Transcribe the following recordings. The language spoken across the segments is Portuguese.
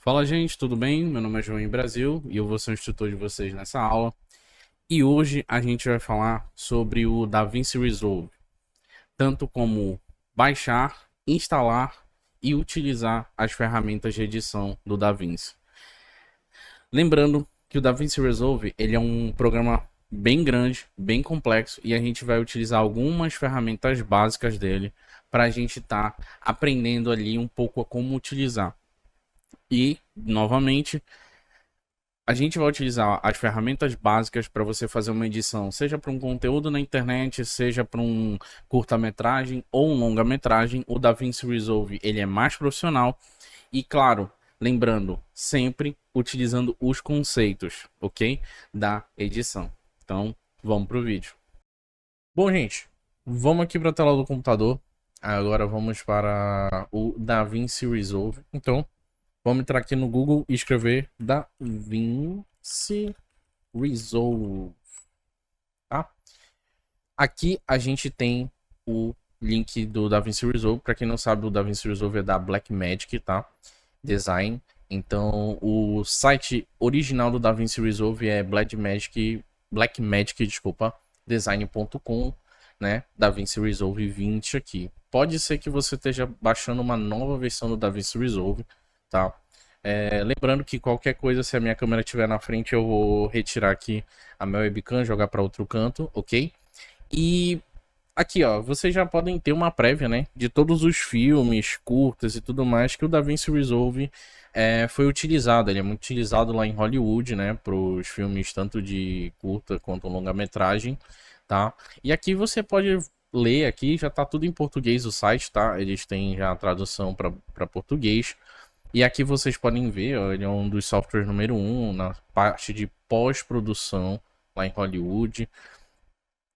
Fala, gente, tudo bem? Meu nome é João em Brasil e eu vou ser o instrutor de vocês nessa aula. E hoje a gente vai falar sobre o DaVinci Resolve, tanto como baixar, instalar e utilizar as ferramentas de edição do DaVinci. Lembrando que o DaVinci Resolve ele é um programa bem grande, bem complexo e a gente vai utilizar algumas ferramentas básicas dele para a gente estar aprendendo ali um pouco a como utilizar. E, novamente, a gente vai utilizar as ferramentas básicas para você fazer uma edição, seja para um conteúdo na internet, seja para um curta-metragem ou um longa-metragem. O DaVinci Resolve ele é mais profissional e, claro, lembrando, sempre utilizando os conceitos, ok? Da edição. Então, vamos pro vídeo. Bom, gente, vamos aqui para a tela do computador. Agora vamos para o DaVinci Resolve. Então, vamos entrar aqui no Google e escrever DaVinci Resolve, tá? Aqui a gente tem o link do DaVinci Resolve. Para quem não sabe, o DaVinci Resolve é da Blackmagic, tá? Design. Então, o site original do DaVinci Resolve é Blackmagic, desculpa, design.com, né? DaVinci Resolve 20 aqui. Pode ser que você esteja baixando uma nova versão do DaVinci Resolve, tá? Lembrando que qualquer coisa, se a minha câmera estiver na frente, eu vou retirar aqui a minha webcam, jogar para outro canto, ok? E aqui, ó, vocês já podem ter uma prévia, né, de todos os filmes, curtas e tudo mais que o DaVinci Resolve foi utilizado. Ele é muito utilizado lá em Hollywood, né, para os filmes tanto de curta quanto longa-metragem, tá? E aqui você pode ler aqui, já tá tudo em português o site, tá? Eles têm já a tradução para português. E aqui vocês podem ver, ó, ele é um dos softwares número 1 na parte de pós-produção lá em Hollywood.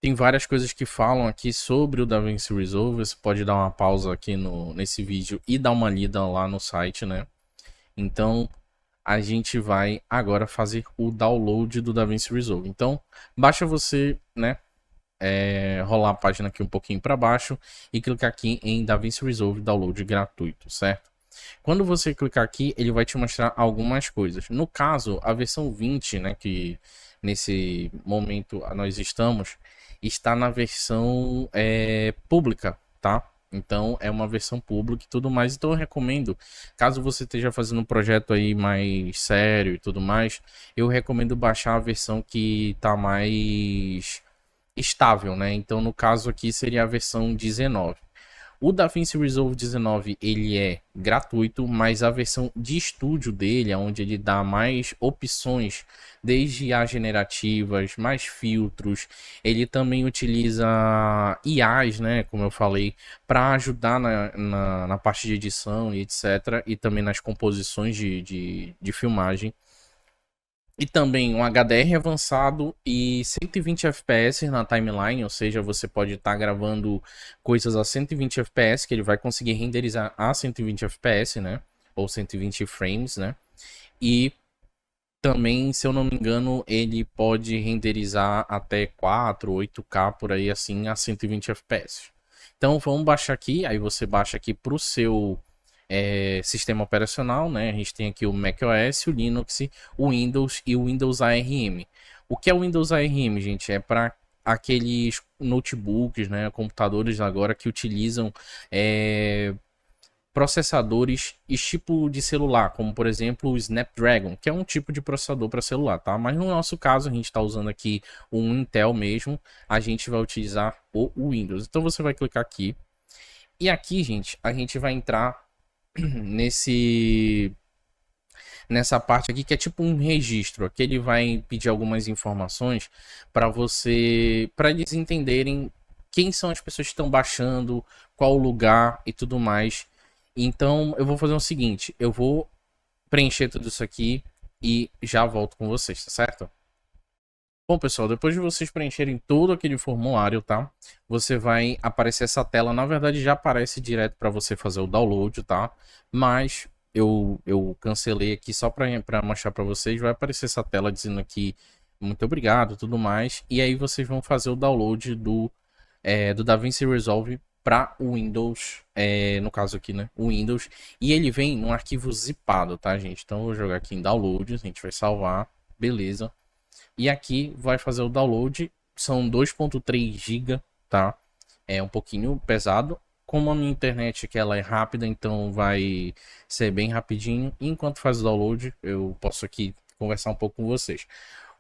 Tem várias coisas que falam aqui sobre o DaVinci Resolve. Você pode dar uma pausa aqui nesse vídeo e dar uma lida lá no site, né? Então, a gente vai agora fazer o download do DaVinci Resolve. Então, basta você, né, rolar a página aqui um pouquinho para baixo e clicar aqui em DaVinci Resolve Download gratuito, certo? Quando você clicar aqui, ele vai te mostrar algumas coisas. No caso, a versão 20, né, que nesse momento nós estamos, está na versão pública, tá? Então é uma versão pública e tudo mais. Então eu recomendo, caso você esteja fazendo um projeto aí mais sério e tudo mais, eu recomendo baixar a versão que tá mais estável, né? Então no caso aqui seria a versão 19. O DaVinci Resolve 19 ele é gratuito, mas a versão de estúdio dele, onde ele dá mais opções, desde as generativas, mais filtros, ele também utiliza IAs, né, como eu falei, para ajudar na parte de edição e etc. E também nas composições de filmagem. E também um HDR avançado e 120 FPS na timeline, ou seja, você pode estar gravando coisas a 120 FPS, que ele vai conseguir renderizar a 120 FPS, né? Ou 120 frames, né? E também, se eu não me engano, ele pode renderizar até 4, 8K por aí assim a 120 FPS. Então vamos baixar aqui, aí você baixa aqui para o seu sistema operacional, né? A gente tem aqui o macOS, o Linux, o Windows e o Windows ARM. O que é o Windows ARM, gente? É para aqueles notebooks, né? Computadores agora que utilizam processadores tipo de celular, como por exemplo o Snapdragon, que é um tipo de processador para celular, tá? Mas no nosso caso, a gente está usando aqui um Intel mesmo, a gente vai utilizar o Windows. Então você vai clicar aqui. E aqui, gente, a gente vai entrar nessa parte aqui que é tipo um registro, que ele vai pedir algumas informações para eles entenderem quem são as pessoas que estão baixando, qual o lugar e tudo mais. Então eu vou fazer o seguinte, eu vou preencher tudo isso aqui e já volto com vocês, tá certo? Bom, pessoal, depois de vocês preencherem todo aquele formulário, tá? Você vai aparecer essa tela. Na verdade, já aparece direto para você fazer o download, tá? Mas eu cancelei aqui só para mostrar para vocês. Vai aparecer essa tela dizendo aqui muito obrigado, tudo mais. E aí vocês vão fazer o download do DaVinci Resolve para o Windows, no caso aqui, né, o Windows, e ele vem num arquivo zipado, tá, gente? Então eu vou jogar aqui em download, a gente vai salvar, beleza. E aqui vai fazer o download, são 2.3 GB, tá? É um pouquinho pesado. Como a minha internet que ela é rápida, então vai ser bem rapidinho. E enquanto faz o download, eu posso aqui conversar um pouco com vocês.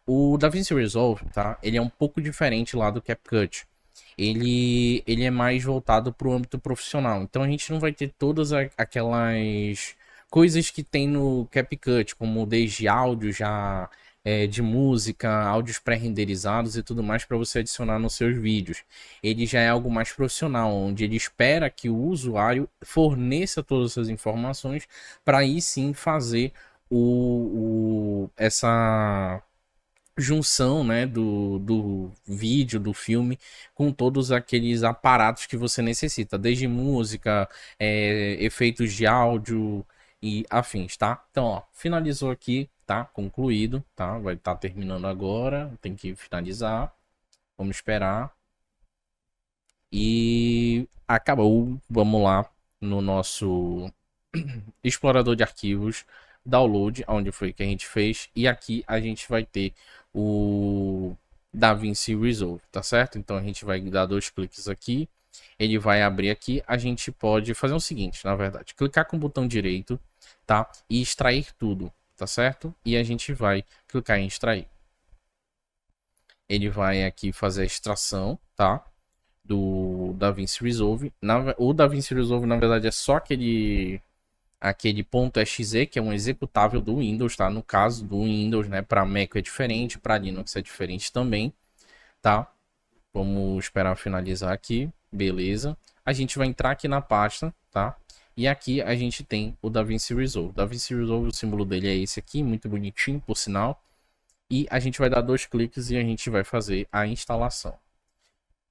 O DaVinci Resolve, tá? Ele é um pouco diferente lá do CapCut. Ele é mais voltado para o âmbito profissional. Então a gente não vai ter todas aquelas coisas que tem no CapCut, como desde áudio já de música, áudios pré-renderizados e tudo mais para você adicionar nos seus vídeos. Ele já é algo mais profissional, onde ele espera que o usuário forneça todas essas informações para aí sim fazer essa junção, né, do vídeo, do filme, com todos aqueles aparatos que você necessita, desde música, efeitos de áudio e afins, tá? Então, ó, finalizou aqui, tá? Concluído, tá? Vai estar terminando agora, tem que finalizar. Vamos esperar. E acabou. Vamos lá no nosso explorador de arquivos, download, onde foi que a gente fez, e aqui a gente vai ter o DaVinci Resolve, tá certo? Então a gente vai dar 2 cliques aqui, ele vai abrir aqui, a gente pode fazer o seguinte, na verdade, clicar com o botão direito, tá? E extrair tudo, tá certo? E a gente vai clicar em extrair. Ele vai aqui fazer a extração, tá? Do DaVinci Resolve. O DaVinci Resolve, na verdade, é só aquele .exe, que é um executável do Windows, tá? No caso do Windows, né? Para Mac é diferente, para Linux é diferente também, tá? Vamos esperar finalizar aqui, beleza. A gente vai entrar aqui na pasta, tá? E aqui a gente tem o DaVinci Resolve. O DaVinci Resolve, o símbolo dele é esse aqui, muito bonitinho, por sinal. E a gente vai dar 2 cliques e a gente vai fazer a instalação.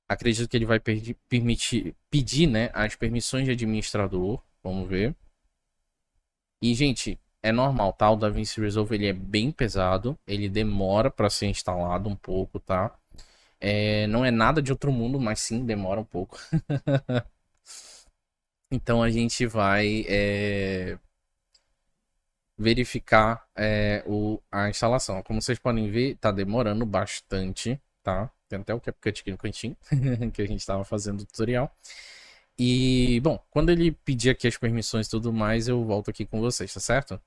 Acredito que ele vai pedir, né, as permissões de administrador. Vamos ver. E, gente, é normal, tá? O DaVinci Resolve ele é bem pesado. Ele demora para ser instalado um pouco, tá? Não é nada de outro mundo, mas sim, demora um pouco. Então a gente vai verificar a instalação. Como vocês podem ver, tá demorando bastante, tá? Tem até o CapCut aqui no cantinho, que a gente estava fazendo o tutorial. E, bom, quando ele pedir aqui as permissões e tudo mais, eu volto aqui com vocês, tá certo?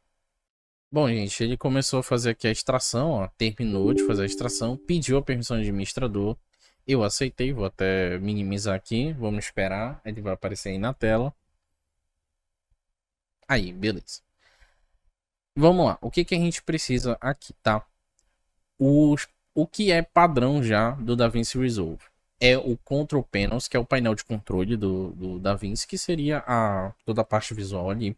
Bom, gente, ele começou a fazer aqui a extração, ó, terminou de fazer a extração, pediu a permissão do administrador, eu aceitei, vou até minimizar aqui, vamos esperar, ele vai aparecer aí na tela. Aí, beleza. Vamos lá, o que que a gente precisa aqui, tá? O que é padrão já do DaVinci Resolve é o Control Panels, que é o painel de controle do DaVinci, que seria toda a parte visual ali.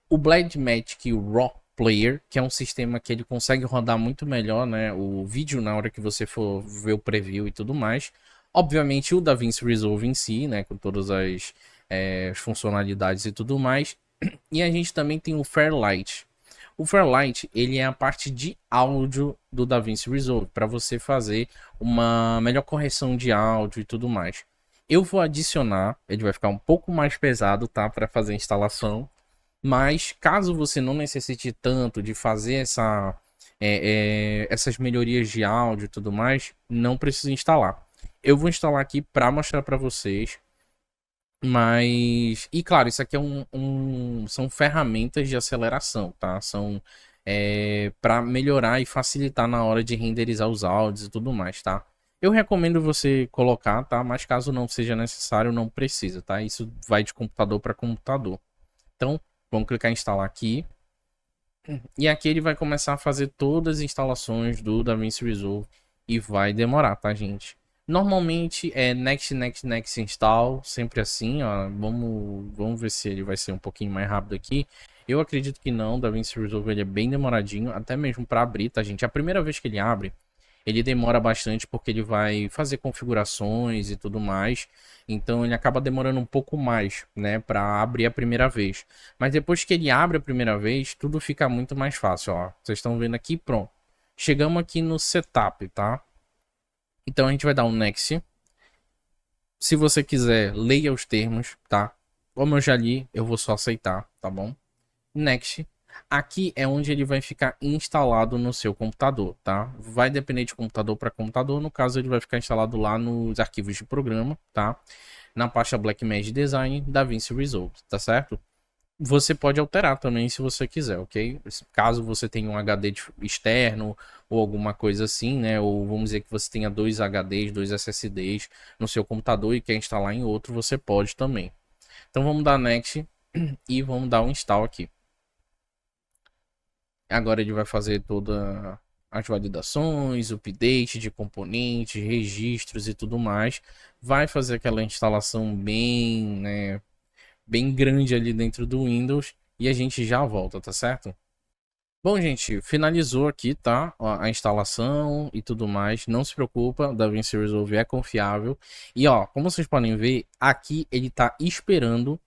O Blackmagic Raw Player, que é um sistema que ele consegue rodar muito melhor, né, o vídeo na hora que você for ver o preview e tudo mais. Obviamente o DaVinci Resolve em si, né, com todas as funcionalidades e tudo mais. E a gente também tem o Fairlight. O Fairlight, ele é a parte de áudio do DaVinci Resolve, para você fazer uma melhor correção de áudio e tudo mais. Eu vou adicionar, ele vai ficar um pouco mais pesado, tá, para fazer a instalação. Mas caso você não necessite tanto de fazer essas melhorias de áudio e tudo mais, não precisa instalar. Eu vou instalar aqui para mostrar para vocês. Mas, e claro, isso aqui são ferramentas de aceleração, tá? São para melhorar e facilitar na hora de renderizar os áudios e tudo mais, tá? Eu recomendo você colocar, tá? Mas caso não seja necessário, não precisa, tá? Isso vai de computador para computador. Então, vamos clicar em instalar aqui. E aqui ele vai começar a fazer todas as instalações do DaVinci Resolve e vai demorar, tá, gente? Normalmente é next, next, next install, sempre assim, ó. Vamos ver se ele vai ser um pouquinho mais rápido aqui. Eu acredito que não, o DaVinci Resolve ele é bem demoradinho, até mesmo para abrir, tá, gente? A primeira vez que ele abre, ele demora bastante porque ele vai fazer configurações e tudo mais. Então ele acaba demorando um pouco mais, né, para abrir a primeira vez. Mas depois que ele abre a primeira vez, tudo fica muito mais fácil, ó. Vocês estão vendo aqui, pronto. Chegamos aqui no setup, tá? Então a gente vai dar um next. Se você quiser, leia os termos, tá? Como eu já li, eu vou só aceitar, tá bom? Next. Aqui é onde ele vai ficar instalado no seu computador, tá? Vai depender de computador para computador. No caso, ele vai ficar instalado lá nos arquivos de programa, tá? Na pasta Blackmagic Design DaVinci Resolve, tá certo? Você pode alterar também se você quiser, ok? Caso você tenha um HD externo ou alguma coisa assim, né? Ou vamos dizer que você tenha dois HDs, dois SSDs no seu computador e quer instalar em outro, você pode também. Então vamos dar Next e vamos dar um install aqui. Agora ele vai fazer todas as validações, update de componentes, registros e tudo mais. Vai fazer aquela instalação bem, né, bem grande ali dentro do Windows e a gente já volta, tá certo? Bom, gente, finalizou aqui, tá? A instalação e tudo mais. Não se preocupa, o DaVinci Resolve é confiável. E ó, como vocês podem ver, aqui ele tá esperando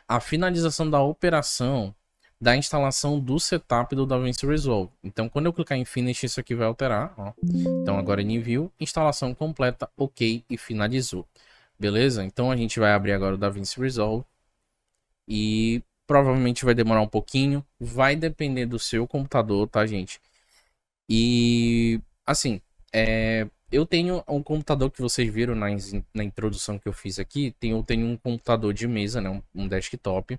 a finalização da operação da instalação do setup do DaVinci Resolve. Então, quando eu clicar em Finish, isso aqui vai alterar, ó. Então, agora em Envio, instalação completa, ok e finalizou. Beleza? Então, a gente vai abrir agora o DaVinci Resolve e provavelmente vai demorar um pouquinho, vai depender do seu computador, tá, gente? E assim, eu tenho um computador que vocês viram na introdução que eu fiz aqui. Eu tenho um computador de mesa, né, um desktop.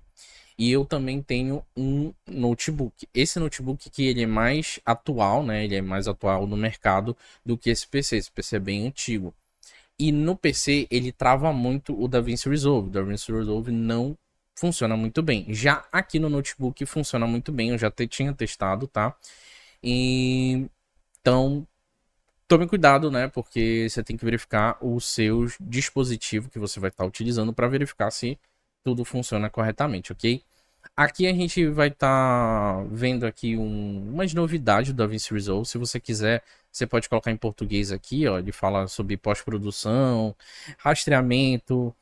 E eu também tenho um notebook. Esse notebook que ele é mais atual, né? Ele é mais atual no mercado do que esse PC. Esse PC é bem antigo. E no PC ele trava muito o DaVinci Resolve. O DaVinci Resolve não funciona muito bem. Já aqui no notebook funciona muito bem. Eu já tinha testado, tá? E então tome cuidado, né? Porque você tem que verificar o seu dispositivo que você vai estar utilizando para verificar se tudo funciona corretamente, ok? Aqui a gente vai estar vendo aqui umas novidades do DaVinci Resolve. Se você quiser, você pode colocar em português aqui, ó. Ele fala sobre pós-produção, rastreamento,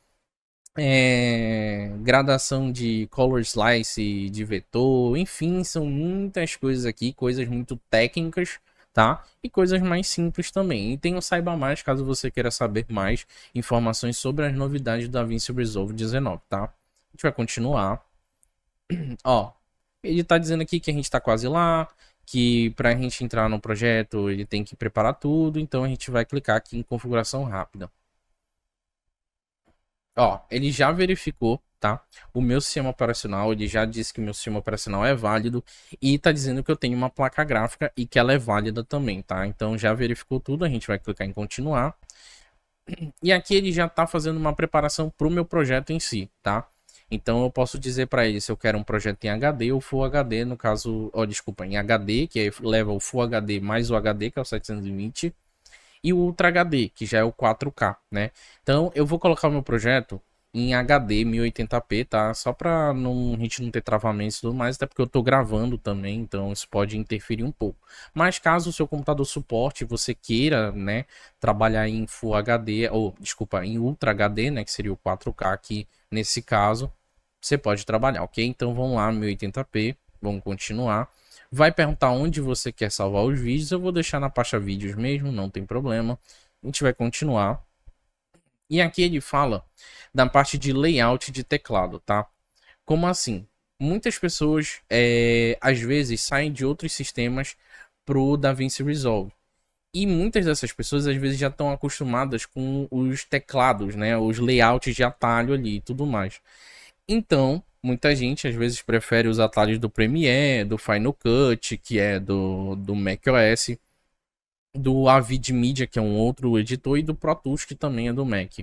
gradação de color slice de vetor, enfim, são muitas coisas aqui, coisas muito técnicas, tá? E coisas mais simples também. E tem o Saiba Mais, caso você queira saber mais informações sobre as novidades do DaVinci Resolve 19, tá? A gente vai continuar. Ó, ele tá dizendo aqui que a gente tá quase lá, que pra gente entrar no projeto ele tem que preparar tudo, então a gente vai clicar aqui em configuração rápida. Ó, ele já verificou, tá? O meu sistema operacional, ele já disse que o meu sistema operacional é válido e tá dizendo que eu tenho uma placa gráfica e que ela é válida também, tá? Então já verificou tudo, a gente vai clicar em continuar. E aqui ele já tá fazendo uma preparação para o meu projeto em si, tá? Então eu posso dizer para ele se eu quero um projeto em HD ou Full HD, no caso, ó, desculpa, em HD, que leva o Full HD mais o HD, que é o 720, e o Ultra HD, que já é o 4K, né? Então eu vou colocar o meu projeto em HD 1080p, tá? Só para a gente não ter travamentos e tudo mais, até porque eu tô gravando também, então isso pode interferir um pouco. Mas caso o seu computador suporte, você queira, né, trabalhar em Full HD, ou desculpa, em Ultra HD, né, que seria o 4K aqui nesse caso, você pode trabalhar, ok? Então vamos lá, 1080p, vamos continuar. Vai perguntar onde você quer salvar os vídeos. Eu vou deixar na pasta vídeos mesmo, não tem problema. A gente vai continuar. E aqui ele fala da parte de layout de teclado, tá? Como assim? Muitas pessoas, às vezes, saem de outros sistemas pro DaVinci Resolve. E muitas dessas pessoas, às vezes, já estão acostumadas com os teclados, né? Os layouts de atalho ali e tudo mais. Então, muita gente às vezes prefere os atalhos do Premiere, do Final Cut, que é do macOS, do Avid Media, que é um outro editor, e do Pro Tools, que também é do Mac.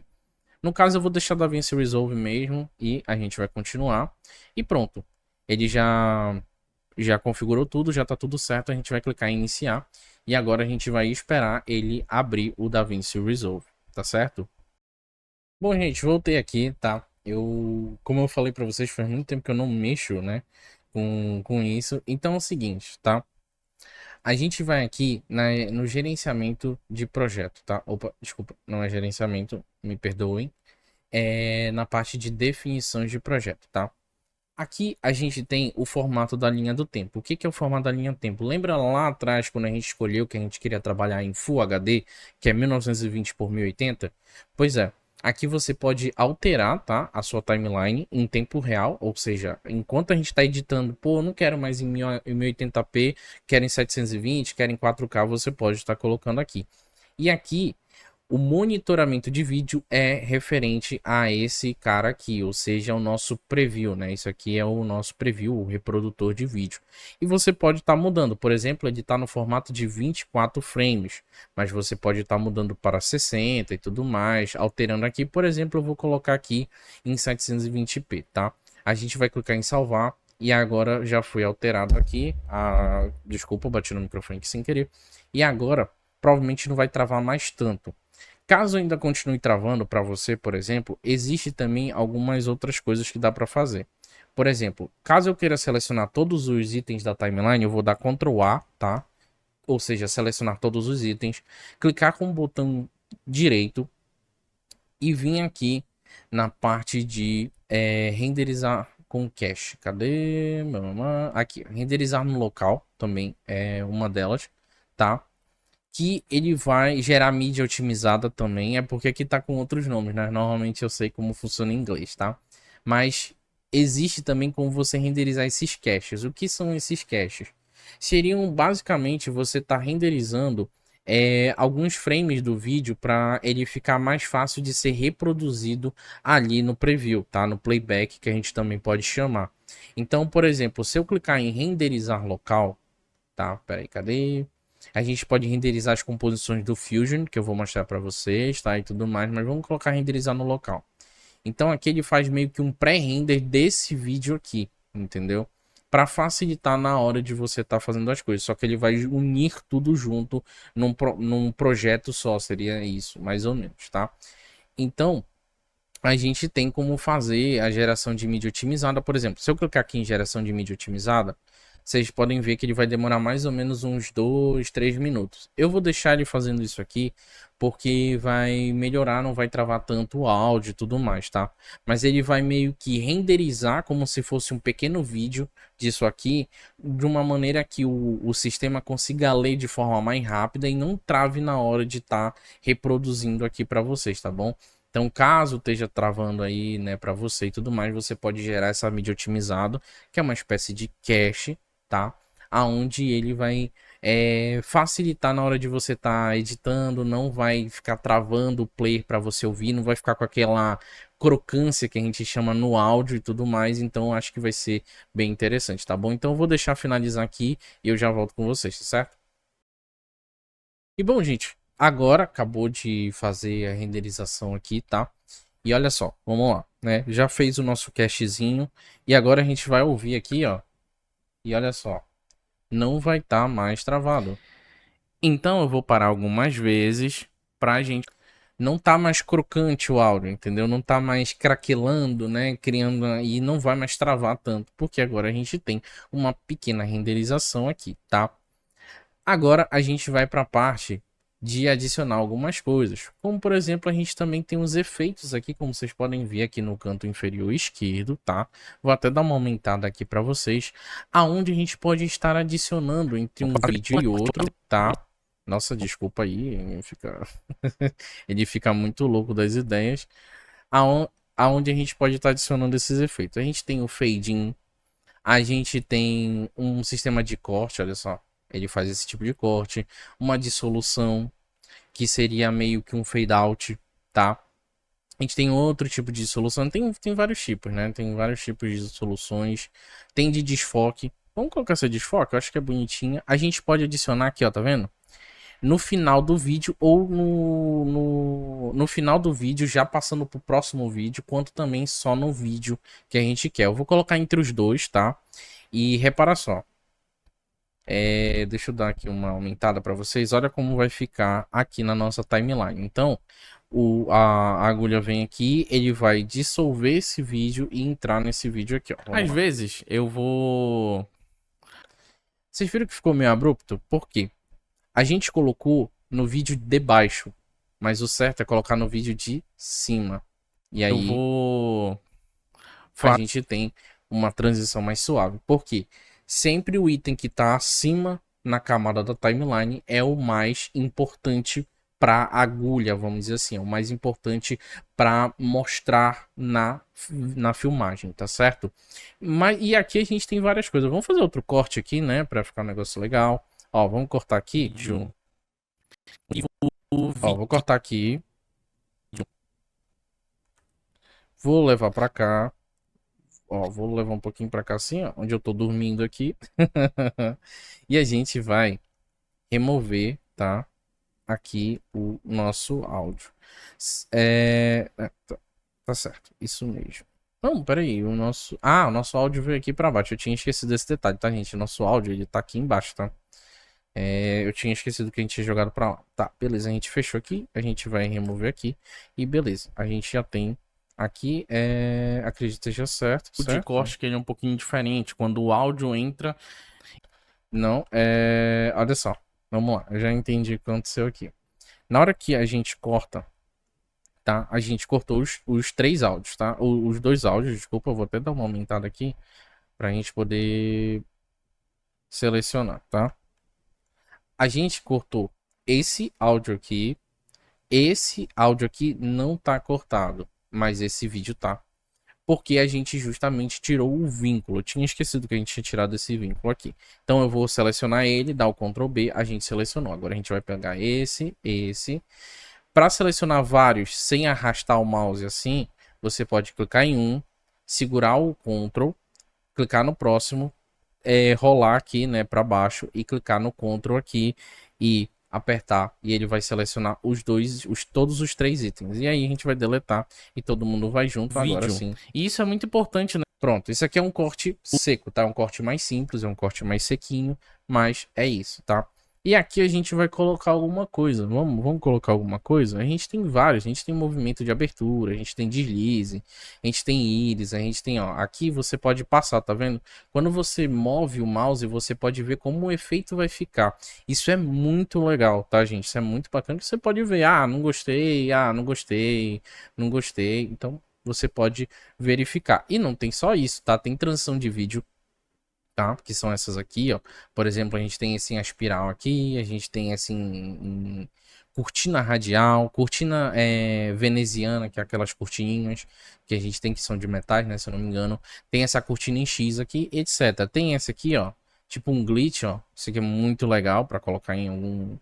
No caso, eu vou deixar da DaVinci Resolve mesmo e a gente vai continuar. E pronto. Ele já configurou tudo, já tá tudo certo. A gente vai clicar em iniciar. E agora a gente vai esperar ele abrir o DaVinci Resolve, tá certo? Bom, gente, voltei aqui, tá? Como eu falei pra vocês, faz muito tempo que eu não mexo, né, com isso. Então é o seguinte, tá? A gente vai aqui no gerenciamento de projeto, tá? Opa, desculpa, não é gerenciamento, me perdoem. É na parte de definições de projeto, tá? Aqui a gente tem o formato da linha do tempo. O que que é o formato da linha do tempo? Lembra lá atrás quando a gente escolheu que a gente queria trabalhar em Full HD, que é 1920 por 1080? Pois é. Aqui você pode alterar, tá, a sua timeline em tempo real, ou seja, enquanto a gente está editando, pô, eu não quero mais em 1080p, quero em 720, quero em 4K, você pode estar colocando aqui. E aqui, o monitoramento de vídeo é referente a esse cara aqui, ou seja, o nosso preview, né? Isso aqui é o nosso preview, o reprodutor de vídeo. E você pode estar mudando, por exemplo, ele está no formato de 24 frames, mas você pode estar mudando para 60 e tudo mais, alterando aqui, por exemplo, eu vou colocar aqui em 720p, tá? A gente vai clicar em salvar e agora já foi alterado aqui. Desculpa, eu bati no microfone aqui sem querer. E agora provavelmente não vai travar mais tanto. Caso ainda continue travando para você, por exemplo, existe também algumas outras coisas que dá para fazer. Por exemplo, caso eu queira selecionar todos os itens da timeline, eu vou dar Ctrl A, tá? Ou seja, selecionar todos os itens, clicar com o botão direito e vir aqui na parte de renderizar com cache. Cadê? Aqui, renderizar no local também é uma delas, tá? Que ele vai gerar mídia otimizada também, é porque aqui tá com outros nomes, né? Normalmente eu sei como funciona em inglês, tá? Mas existe também como você renderizar esses caches. O que são esses caches? Seriam basicamente você tá renderizando alguns frames do vídeo para ele ficar mais fácil de ser reproduzido ali no preview, tá? No playback, que a gente também pode chamar. Então, por exemplo, se eu clicar em renderizar local, tá? Peraí, cadê? A gente pode renderizar as composições do Fusion, que eu vou mostrar para vocês, tá? E tudo mais, mas vamos colocar renderizar no local. Então aqui ele faz meio que um pré-render desse vídeo aqui, entendeu? Para facilitar na hora de você estar fazendo as coisas. Só que ele vai unir tudo junto num projeto só, seria isso, mais ou menos, tá? Então, a gente tem como fazer a geração de mídia otimizada, por exemplo. Se eu clicar aqui em geração de mídia otimizada, vocês podem ver que ele vai demorar mais ou menos uns 2, 3 minutos. Eu vou deixar ele fazendo isso aqui porque vai melhorar, não vai travar tanto o áudio e tudo mais, tá? Mas ele vai meio que renderizar como se fosse um pequeno vídeo disso aqui, de uma maneira que o sistema consiga ler de forma mais rápida e não trave na hora de estar reproduzindo aqui para vocês, tá bom? Então, caso esteja travando aí, né, para você e tudo mais, você pode gerar essa mídia otimizado, que é uma espécie de cache, tá? Aonde ele vai facilitar na hora de você estar editando, não vai ficar travando o player para você ouvir, não vai ficar com aquela crocância que a gente chama no áudio e tudo mais. Então, acho que vai ser bem interessante, tá bom? Então, eu vou deixar finalizar aqui e eu já volto com vocês, tá certo? E bom, gente, agora acabou de fazer a renderização aqui, tá? E olha só, vamos lá, né? Já fez o nosso cachezinho e agora a gente vai ouvir aqui, ó. E olha só, não vai estar mais travado. Então eu vou parar algumas vezes pra gente não tá mais crocante o áudio, entendeu? Não tá mais craquelando, né? Criando e não vai mais travar tanto, porque agora a gente tem uma pequena renderização aqui, tá? Agora a gente vai para a parte de adicionar algumas coisas, como por exemplo a gente também tem os efeitos aqui, como vocês podem ver aqui no canto inferior esquerdo, tá? Vou até dar uma aumentada aqui para vocês, aonde a gente pode estar adicionando entre um vídeo e outro, tá? Nossa, desculpa aí, ele fica muito louco das ideias. Aonde a gente pode estar adicionando esses efeitos. A gente tem o fade in, a gente tem um sistema de corte, olha só. Ele faz esse tipo de corte. Uma dissolução, que seria meio que um fade out, tá? A gente tem outro tipo de dissolução. Tem vários tipos, né? Tem vários tipos de dissoluções. Tem de desfoque. Vamos colocar essa desfoque, eu acho que é bonitinha. A gente pode adicionar aqui, ó, tá vendo? No final do vídeo ou no final do vídeo, já passando pro próximo vídeo, quanto também só no vídeo que a gente quer. Eu vou colocar entre os dois, tá? E repara só. Deixa eu dar aqui uma aumentada para vocês. Olha como vai ficar aqui na nossa timeline. Então, a agulha vem aqui, ele vai dissolver esse vídeo e entrar nesse vídeo aqui, ó. Às vezes eu vou... Vocês viram que ficou meio abrupto? Por quê? A gente colocou no vídeo de baixo, mas o certo é colocar no vídeo de cima. E aí a gente tem uma transição mais suave. Por quê? Sempre o item que está acima na camada da timeline é o mais importante para agulha, vamos dizer assim, é o mais importante para mostrar na filmagem, tá certo? E aqui a gente tem várias coisas. Vamos fazer outro corte aqui, né, para ficar um negócio legal. Ó, vamos cortar aqui. Ó, vou cortar aqui. Vou levar para cá. Ó, vou levar um pouquinho para cá assim, ó, onde eu tô dormindo aqui. E a gente vai remover, tá? Aqui o nosso áudio. Tá certo, isso mesmo. Não, peraí, o nosso áudio veio aqui pra baixo. Eu tinha esquecido desse detalhe, tá, gente? Nosso áudio, ele tá aqui embaixo, tá? Eu tinha esquecido que a gente tinha jogado pra lá. Tá, beleza, a gente fechou aqui. A gente vai remover aqui. E beleza, a gente já tem aqui, acredito que esteja certo. O de corte que ele é um pouquinho diferente. Quando o áudio entra... Não, olha só. Vamos lá, eu já entendi o que aconteceu aqui. Na hora que a gente corta, tá? A gente cortou os três áudios, tá? Os dois áudios, desculpa, eu vou até dar uma aumentada aqui pra gente poder selecionar, tá? A gente cortou esse áudio aqui. Esse áudio aqui não tá cortado, mas esse vídeo tá. Porque a gente justamente tirou o vínculo. Eu tinha esquecido que a gente tinha tirado esse vínculo aqui. Então eu vou selecionar ele, dar o Ctrl B, a gente selecionou. Agora a gente vai pegar esse. Para selecionar vários sem arrastar o mouse assim, você pode clicar em um, segurar o Ctrl, clicar no próximo, rolar aqui, né, para baixo e clicar no Ctrl aqui e apertar e ele vai selecionar todos os três itens. E aí a gente vai deletar e todo mundo vai junto agora sim. E isso é muito importante, né? Pronto, isso aqui é um corte seco, tá? Um corte mais simples, é um corte mais sequinho, mas é isso, tá? E aqui a gente vai colocar alguma coisa. Vamos colocar alguma coisa? A gente tem vários. A gente tem movimento de abertura, a gente tem deslize, a gente tem íris, a gente tem, ó. Aqui você pode passar, tá vendo? Quando você move o mouse, você pode ver como o efeito vai ficar. Isso é muito legal, tá, gente? Isso é muito bacana. Você pode ver, não gostei, não gostei, não gostei. Então você pode verificar. E não tem só isso, tá? Tem transição de vídeo, tá? Que são essas aqui, ó. Por exemplo, a gente tem assim a espiral aqui, a gente tem assim cortina radial, cortina veneziana, que é aquelas cortininhas que a gente tem que são de metais, né? Se eu não me engano. Tem essa cortina em X aqui, etc. Tem essa aqui, ó, tipo um glitch, ó. Isso aqui é muito legal para colocar em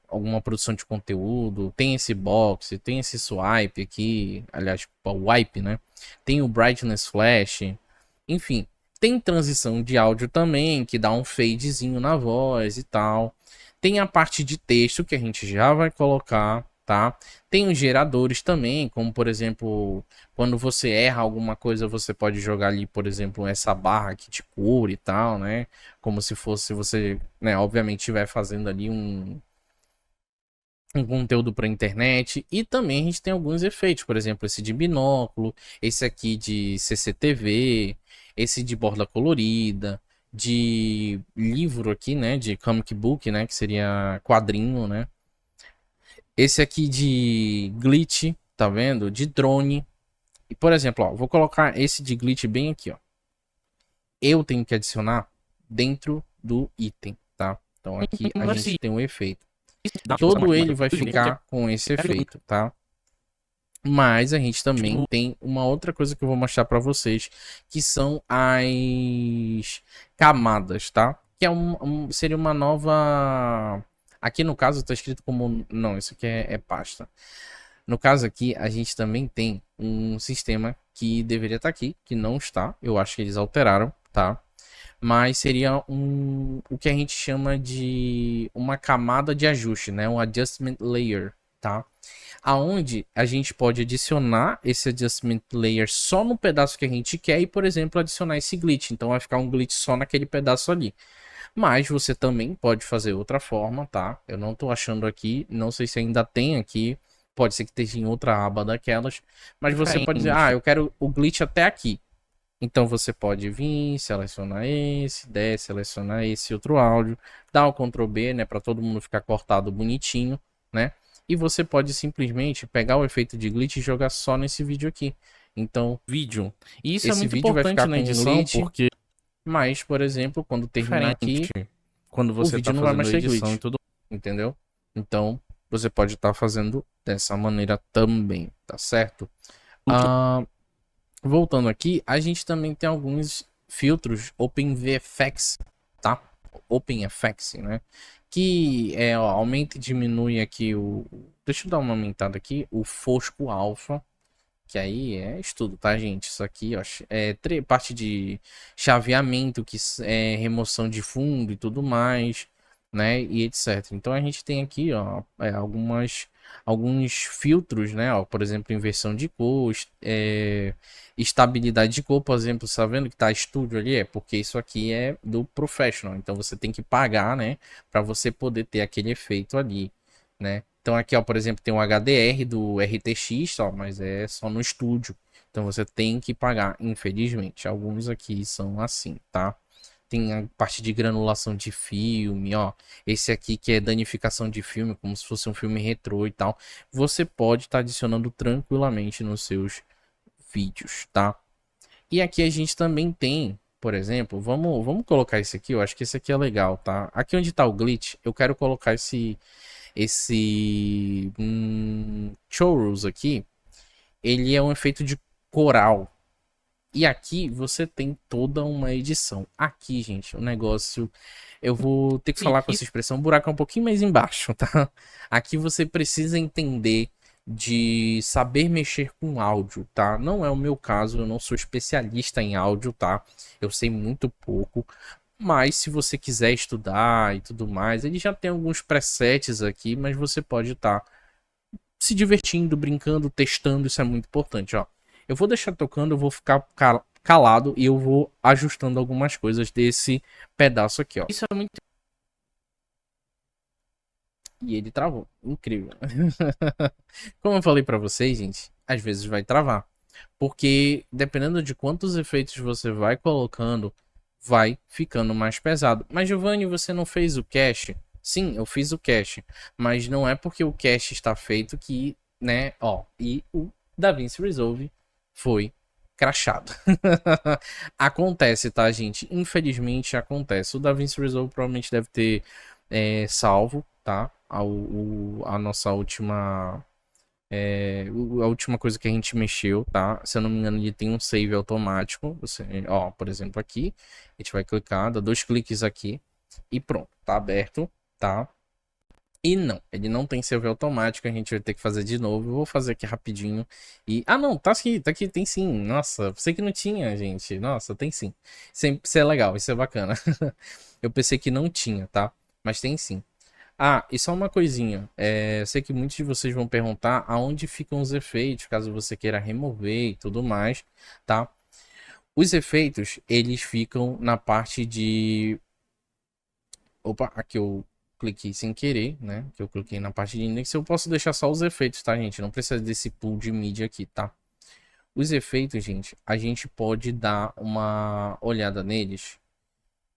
alguma produção de conteúdo. Tem esse box, tem esse swipe aqui, aliás, o wipe, né? Tem o brightness flash, enfim. Tem transição de áudio também, que dá um fadezinho na voz e tal. Tem a parte de texto que a gente já vai colocar, tá? Tem os geradores também, como por exemplo, quando você erra alguma coisa, você pode jogar ali, por exemplo, essa barra que te cura e tal, né? Como se fosse você, né, obviamente estiver fazendo ali um conteúdo para internet. E também a gente tem alguns efeitos, por exemplo, esse de binóculo, esse aqui de CCTV, esse de borda colorida, de livro aqui, né, de comic book, né, que seria quadrinho, né. Esse aqui de glitch, tá vendo? De drone. E por exemplo, ó, vou colocar esse de glitch bem aqui, ó. Eu tenho que adicionar dentro do item, tá? Então aqui a gente tem um efeito. Todo ele vai ficar com esse efeito, tá? Mas a gente também tem uma outra coisa que eu vou mostrar para vocês, que são as camadas, tá? Que seria uma nova... Aqui no caso tá escrito como... Não, isso aqui é pasta. No caso aqui, a gente também tem um sistema que deveria estar aqui, que não está. Eu acho que eles alteraram, tá? Mas seria o que a gente chama de uma camada de ajuste, né? Um adjustment layer, tá? Aonde a gente pode adicionar esse adjustment layer só no pedaço que a gente quer e, por exemplo, adicionar esse glitch. Então vai ficar um glitch só naquele pedaço ali. Mas você também pode fazer outra forma, tá? Eu não tô achando aqui, não sei se ainda tem aqui. Pode ser que esteja em outra aba daquelas. Mas você pode dizer, eu quero o glitch até aqui. Então você pode vir, selecionar esse, selecionar esse outro áudio, dar o Ctrl B, né, para todo mundo ficar cortado bonitinho, né? E você pode simplesmente pegar o efeito de glitch e jogar só nesse vídeo aqui. Então, vídeo. E isso esse é muito vídeo importante vai ficar na edição, glitch, porque mas, por exemplo, quando terminar aqui, quando você o vídeo não vai mais ter glitch, e tudo, entendeu? Então, você pode estar fazendo dessa maneira também, tá certo? O que Voltando aqui, a gente também tem alguns filtros OpenVFX, tá? OpenFX, né? Que aumenta e diminui aqui o. Deixa eu dar uma aumentada aqui. O Fosco Alpha. Que aí é estudo, tá, gente? Isso aqui, ó, é parte de chaveamento, que é remoção de fundo e tudo mais, né? E etc. Então a gente tem aqui, ó, alguns filtros, né? Ó, por exemplo, inversão de cor, estabilidade de cor, por exemplo, tá vendo que tá estúdio ali? É porque isso aqui é do professional. Então você tem que pagar, né? Para você poder ter aquele efeito ali, né? Então aqui, ó, por exemplo, tem um HDR do RTX, ó, mas é só no estúdio. Então você tem que pagar, infelizmente. Alguns aqui são assim, tá? Tem a parte de granulação de filme, ó. Esse aqui que é danificação de filme, como se fosse um filme retrô e tal. Você pode estar adicionando tranquilamente nos seus vídeos, tá? E aqui a gente também tem, por exemplo, vamos colocar esse aqui, eu acho que esse aqui é legal, tá? Aqui onde tá o glitch, eu quero colocar esse chorus aqui, ele é um efeito de coral. E aqui você tem toda uma edição. Aqui, gente, o negócio. Eu vou ter que falar com essa expressão. O buraco é um pouquinho mais embaixo, tá? Aqui você precisa entender de saber mexer com áudio, tá? Não é o meu caso, eu não sou especialista em áudio, tá? Eu sei muito pouco. Mas se você quiser estudar e tudo mais, ele já tem alguns presets aqui, mas você pode estar se divertindo, brincando, testando, isso é muito importante, ó. Eu vou deixar tocando, eu vou ficar calado e eu vou ajustando algumas coisas desse pedaço aqui, ó. Isso é muito. E ele travou. Incrível. Como eu falei pra vocês, gente, às vezes vai travar. Porque dependendo de quantos efeitos você vai colocando, vai ficando mais pesado. Mas Giovanni, você não fez o cache? Sim, eu fiz o cache, mas não é porque o cache está feito que, né, ó, e o DaVinci Resolve foi crashado. Acontece, tá, gente? Infelizmente acontece. O DaVinci Resolve provavelmente deve ter salvo, tá? A nossa última a última coisa que a gente mexeu, tá? Se eu não me engano, ele tem um save automático. Você, ó, por exemplo, aqui, a gente vai clicar, dá 2 cliques aqui e pronto, tá aberto, tá? E não, ele não tem save automático, a gente vai ter que fazer de novo. Eu vou fazer aqui rapidinho. E não, tá aqui, tem sim. Nossa, sei que não tinha, gente. Nossa, tem sim. Isso é legal, isso é bacana. Eu pensei que não tinha, tá? Mas tem sim. E só uma coisinha. Eu sei que muitos de vocês vão perguntar aonde ficam os efeitos, caso você queira remover e tudo mais, tá? Os efeitos, eles ficam na parte de. Opa, aqui eu cliquei sem querer, né? Que eu cliquei na parte de index. Eu posso deixar só os efeitos, tá, gente? Não precisa desse pool de mídia aqui, tá? Os efeitos, gente, a gente pode dar uma olhada neles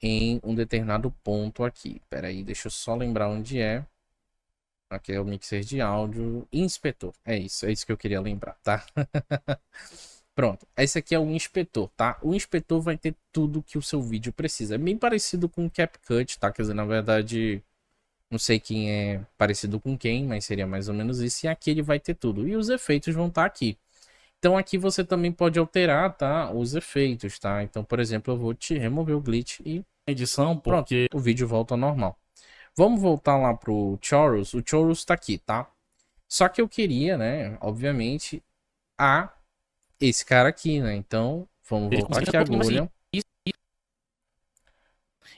em um determinado ponto aqui. Pera aí, deixa eu só lembrar onde é. Aqui é o mixer de áudio. Inspetor. É isso que eu queria lembrar, tá? Pronto. Esse aqui é o inspetor, tá? O inspetor vai ter tudo que o seu vídeo precisa. É bem parecido com o CapCut, tá? Quer dizer, na verdade, não sei quem é parecido com quem, mas seria mais ou menos isso. E aqui ele vai ter tudo. E os efeitos vão estar aqui. Então aqui você também pode alterar, tá? Os efeitos, tá? Então, por exemplo, eu vou te remover o glitch e edição, porque o vídeo volta ao normal. Vamos voltar lá pro Chorus. O Chorus tá aqui, tá? Só que eu queria, né, obviamente, esse cara aqui, né? Então, vamos voltar aqui agora.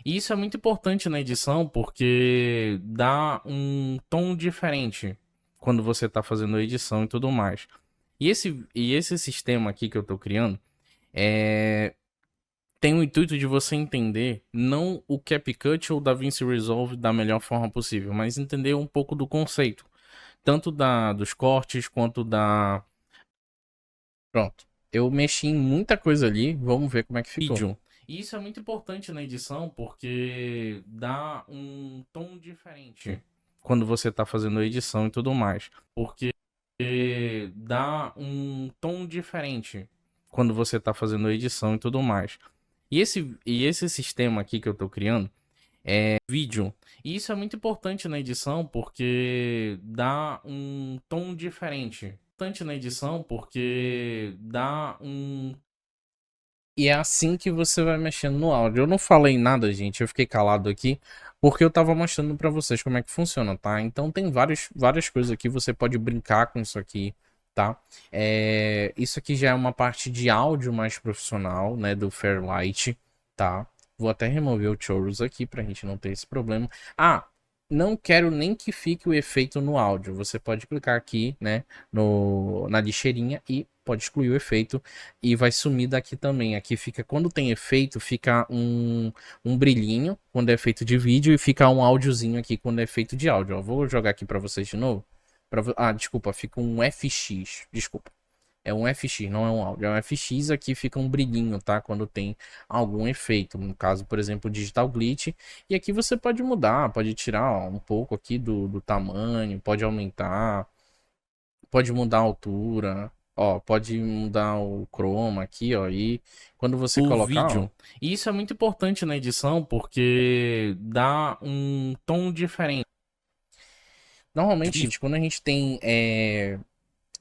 E isso é muito importante na edição, porque dá um tom diferente quando você tá fazendo a edição e tudo mais. E esse sistema aqui que eu tô criando tem o intuito de você entender não o CapCut ou DaVinci Resolve da melhor forma possível, mas entender um pouco do conceito, tanto dos cortes quanto da. Pronto. Eu mexi em muita coisa ali, vamos ver como é que ficou. E isso é muito importante na edição, porque dá um tom diferente quando você tá fazendo a edição e tudo mais. Porque dá um tom diferente quando você tá fazendo a edição e tudo mais. E esse sistema aqui que eu tô criando, vídeo. E isso é muito importante na edição porque dá um tom diferente. Importante na edição porque dá um. E é assim que você vai mexendo no áudio. Eu não falei nada, gente. Eu fiquei calado aqui porque eu tava mostrando pra vocês como é que funciona, tá? Então tem várias coisas aqui. Você pode brincar com isso aqui, tá? Isso aqui já é uma parte de áudio mais profissional, né? Do Fairlight, tá? Vou até remover o Chorus aqui pra gente não ter esse problema. Ah, não quero nem que fique o efeito no áudio. Você pode clicar aqui, né? Na lixeirinha e pode excluir o efeito e vai sumir daqui também. Aqui fica, quando tem efeito, fica um brilhinho quando é efeito de vídeo e fica um áudiozinho aqui quando é efeito de áudio. Ó, vou jogar aqui para vocês de novo. Desculpa, fica um FX. Desculpa. É um FX, não é um áudio. É um FX, aqui fica um brilhinho, tá? Quando tem algum efeito. No caso, por exemplo, Digital Glitch. E aqui você pode mudar, pode tirar ó, um pouco aqui do tamanho, pode aumentar, pode mudar a altura. Ó, pode mudar o chroma aqui, ó, e quando você O colocar, vídeo. ó, e isso é muito importante na edição porque dá um tom diferente. Normalmente, gente, quando a gente tem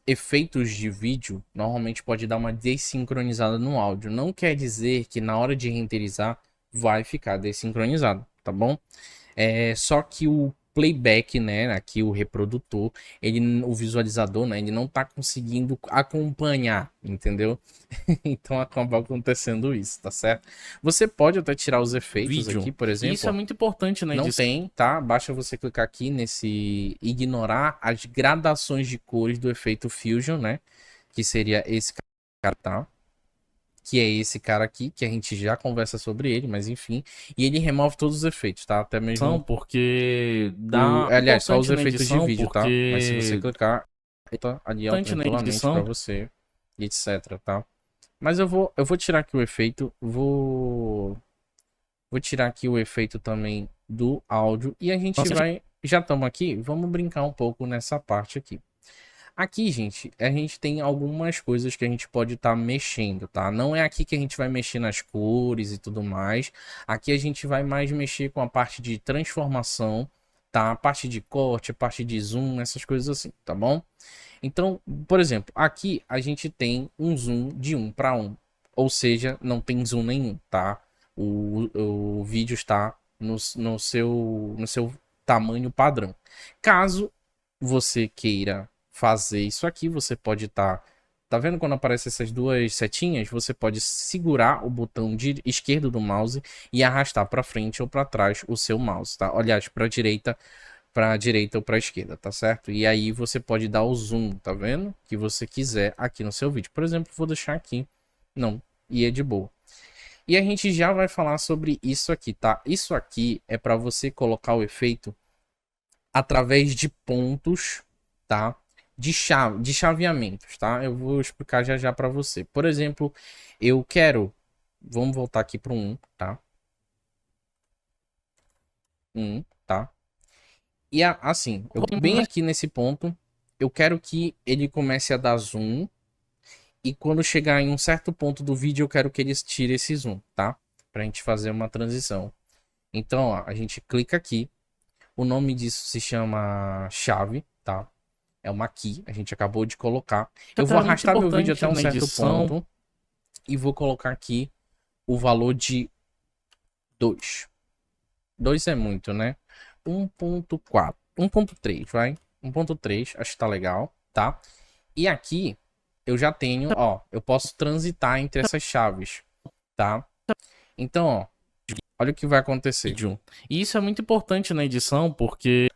efeitos de vídeo, normalmente pode dar uma desincronizada no áudio. Não quer dizer que na hora de renderizar vai ficar desincronizado, tá bom? Só que o playback, né, aqui o reprodutor, o visualizador, né, ele não tá conseguindo acompanhar, entendeu? Então acaba acontecendo isso, tá certo? Você pode até tirar os efeitos Vídeo. aqui, por E isso exemplo, é ó, muito importante na não edição. tem, tá? Basta você clicar aqui nesse ignorar as gradações de cores do efeito Fusion, né? Que seria esse cara, tá? Que é esse cara aqui, que a gente já conversa sobre ele, mas enfim. E ele remove todos os efeitos, tá? Até mesmo Porque dá aliás, só os importante na efeitos de edição vídeo, tá? Mas se você porque clicar, tá ali ó, importante na tranquilamente pra edição. você, e etc, tá? Mas eu vou tirar aqui o efeito, vou tirar aqui o efeito também do áudio e a gente Nossa, vai, já estamos aqui, vamos brincar um pouco nessa parte aqui. Aqui, gente, a gente tem algumas coisas que a gente pode estar mexendo, tá? Não é aqui que a gente vai mexer nas cores e tudo mais. Aqui a gente vai mais mexer com a parte de transformação, tá? A parte de corte, a parte de zoom, essas coisas assim, tá bom? Então, por exemplo, aqui a gente tem um zoom de 1 para 1, ou seja, não tem zoom nenhum, tá? O vídeo está no seu tamanho padrão. Caso você queira fazer isso aqui, você pode estar. Tá vendo quando aparecem essas duas setinhas? Você pode segurar o botão de esquerdo do mouse e arrastar para frente ou para trás o seu mouse, tá? Aliás, para direita ou para esquerda, tá certo? E aí você pode dar o zoom, tá vendo? Que você quiser aqui no seu vídeo. Por exemplo, vou deixar aqui. Não, e é de boa. E a gente já vai falar sobre isso aqui, tá? Isso aqui é para você colocar o efeito através de pontos, tá? De chaveamentos, tá? Eu vou explicar já já para você. Por exemplo, eu quero, vamos voltar aqui para um, tá? Tá? E assim, eu bem aqui nesse ponto, eu quero que ele comece a dar zoom e quando chegar em um certo ponto do vídeo, eu quero que ele tire esse zoom, tá? Pra gente fazer uma transição. Então, ó, a gente clica aqui. O nome disso se chama chave, tá? É uma key, a gente acabou de colocar. Eu vou é muito arrastar meu vídeo importante até um na certo edição. ponto e vou colocar aqui o valor de 2. 2 é muito, né? 1.4, 1.3, vai. 1.3, acho que tá legal, tá? E aqui eu já tenho, ó, eu posso transitar entre essas chaves, tá? Então, ó, olha o que vai acontecer. Vídeo. E isso é muito importante na edição porque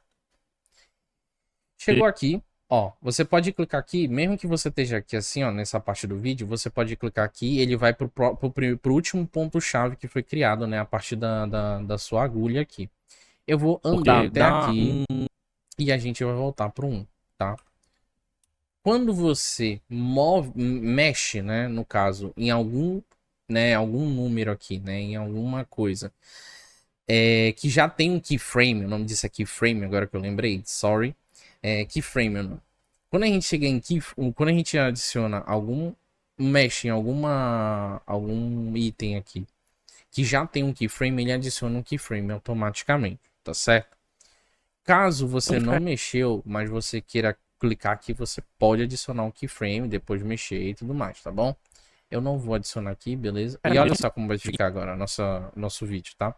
Chegou aqui, ó, você pode clicar aqui, mesmo que você esteja aqui assim, ó, nessa parte do vídeo, você pode clicar aqui e ele vai pro último ponto-chave que foi criado, né, a partir da sua agulha aqui. Eu vou andar até dá aqui e a gente vai voltar pro 1, tá? Quando você mexe, né, no caso, em algum, né, algum número aqui, né, em alguma coisa, que já tem um keyframe, o nome disso é keyframe, agora que eu lembrei, sorry, keyframe. Quando a gente chega em quando a gente adiciona mexe em algum item aqui que já tem um keyframe, ele adiciona um keyframe automaticamente, tá certo? Caso você não mexeu, mas você queira clicar aqui, você pode adicionar um keyframe, depois mexer e tudo mais, tá bom? Eu não vou adicionar aqui, beleza? E olha só como vai ficar agora nosso vídeo, tá?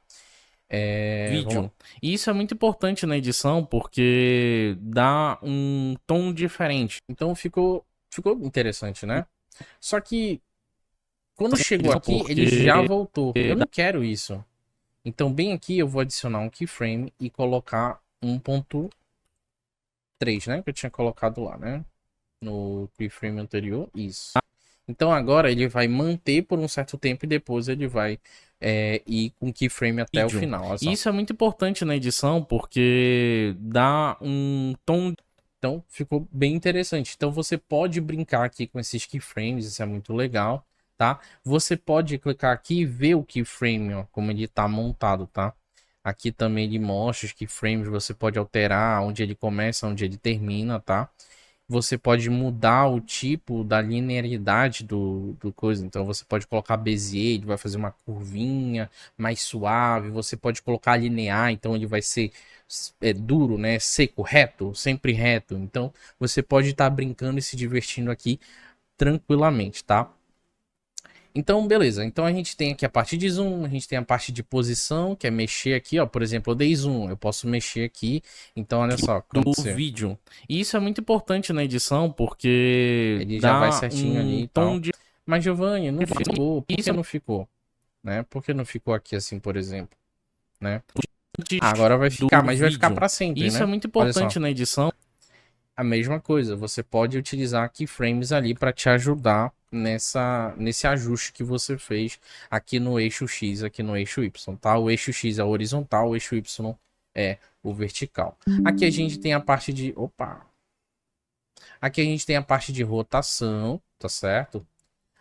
vídeo. E isso é muito importante na edição porque dá um tom diferente. Então ficou interessante, né? Só que quando chegou aqui, ele já voltou. Eu não quero isso. Então bem aqui eu vou adicionar um keyframe e colocar 1.3, né? Que eu tinha colocado lá, né? No keyframe anterior, isso. Então agora ele vai manter por um certo tempo e depois ele vai ir com keyframe até o final. Olha só. E isso é muito importante na edição porque dá um tom. Então ficou bem interessante. Então você pode brincar aqui com esses keyframes, isso é muito legal, tá? Você pode clicar aqui e ver o keyframe, ó, como ele tá montado, tá? Aqui também ele mostra os keyframes, você pode alterar onde ele começa, onde ele termina, tá? Você pode mudar o tipo da linearidade do coisa. Então você pode colocar Bezier, ele vai fazer uma curvinha mais suave. Você pode colocar linear, então ele vai ser duro, né? Seco, reto, sempre reto. Então você pode estar brincando e se divertindo aqui tranquilamente, tá? Então, beleza. Então a gente tem aqui a parte de zoom, a gente tem a parte de posição, que é mexer aqui, ó. Por exemplo, eu dei zoom, eu posso mexer aqui. Então, olha só, do vídeo. E isso é muito importante na edição porque ele já dá vai certinho ali e tom tal. de... Mas, Giovanni, não ficou. Por que não ficou? Né? Por que não ficou aqui assim, por exemplo? Né? Agora vai ficar, mas vai ficar para sempre, Isso né? é muito Olha só. importante na edição. A mesma coisa, você pode utilizar keyframes ali para te ajudar nesse ajuste que você fez aqui no eixo X, aqui no eixo Y, tá? O eixo X é o horizontal, o eixo Y é o vertical. Aqui a gente tem a parte de... Opa! Aqui a gente tem a parte de rotação, tá certo?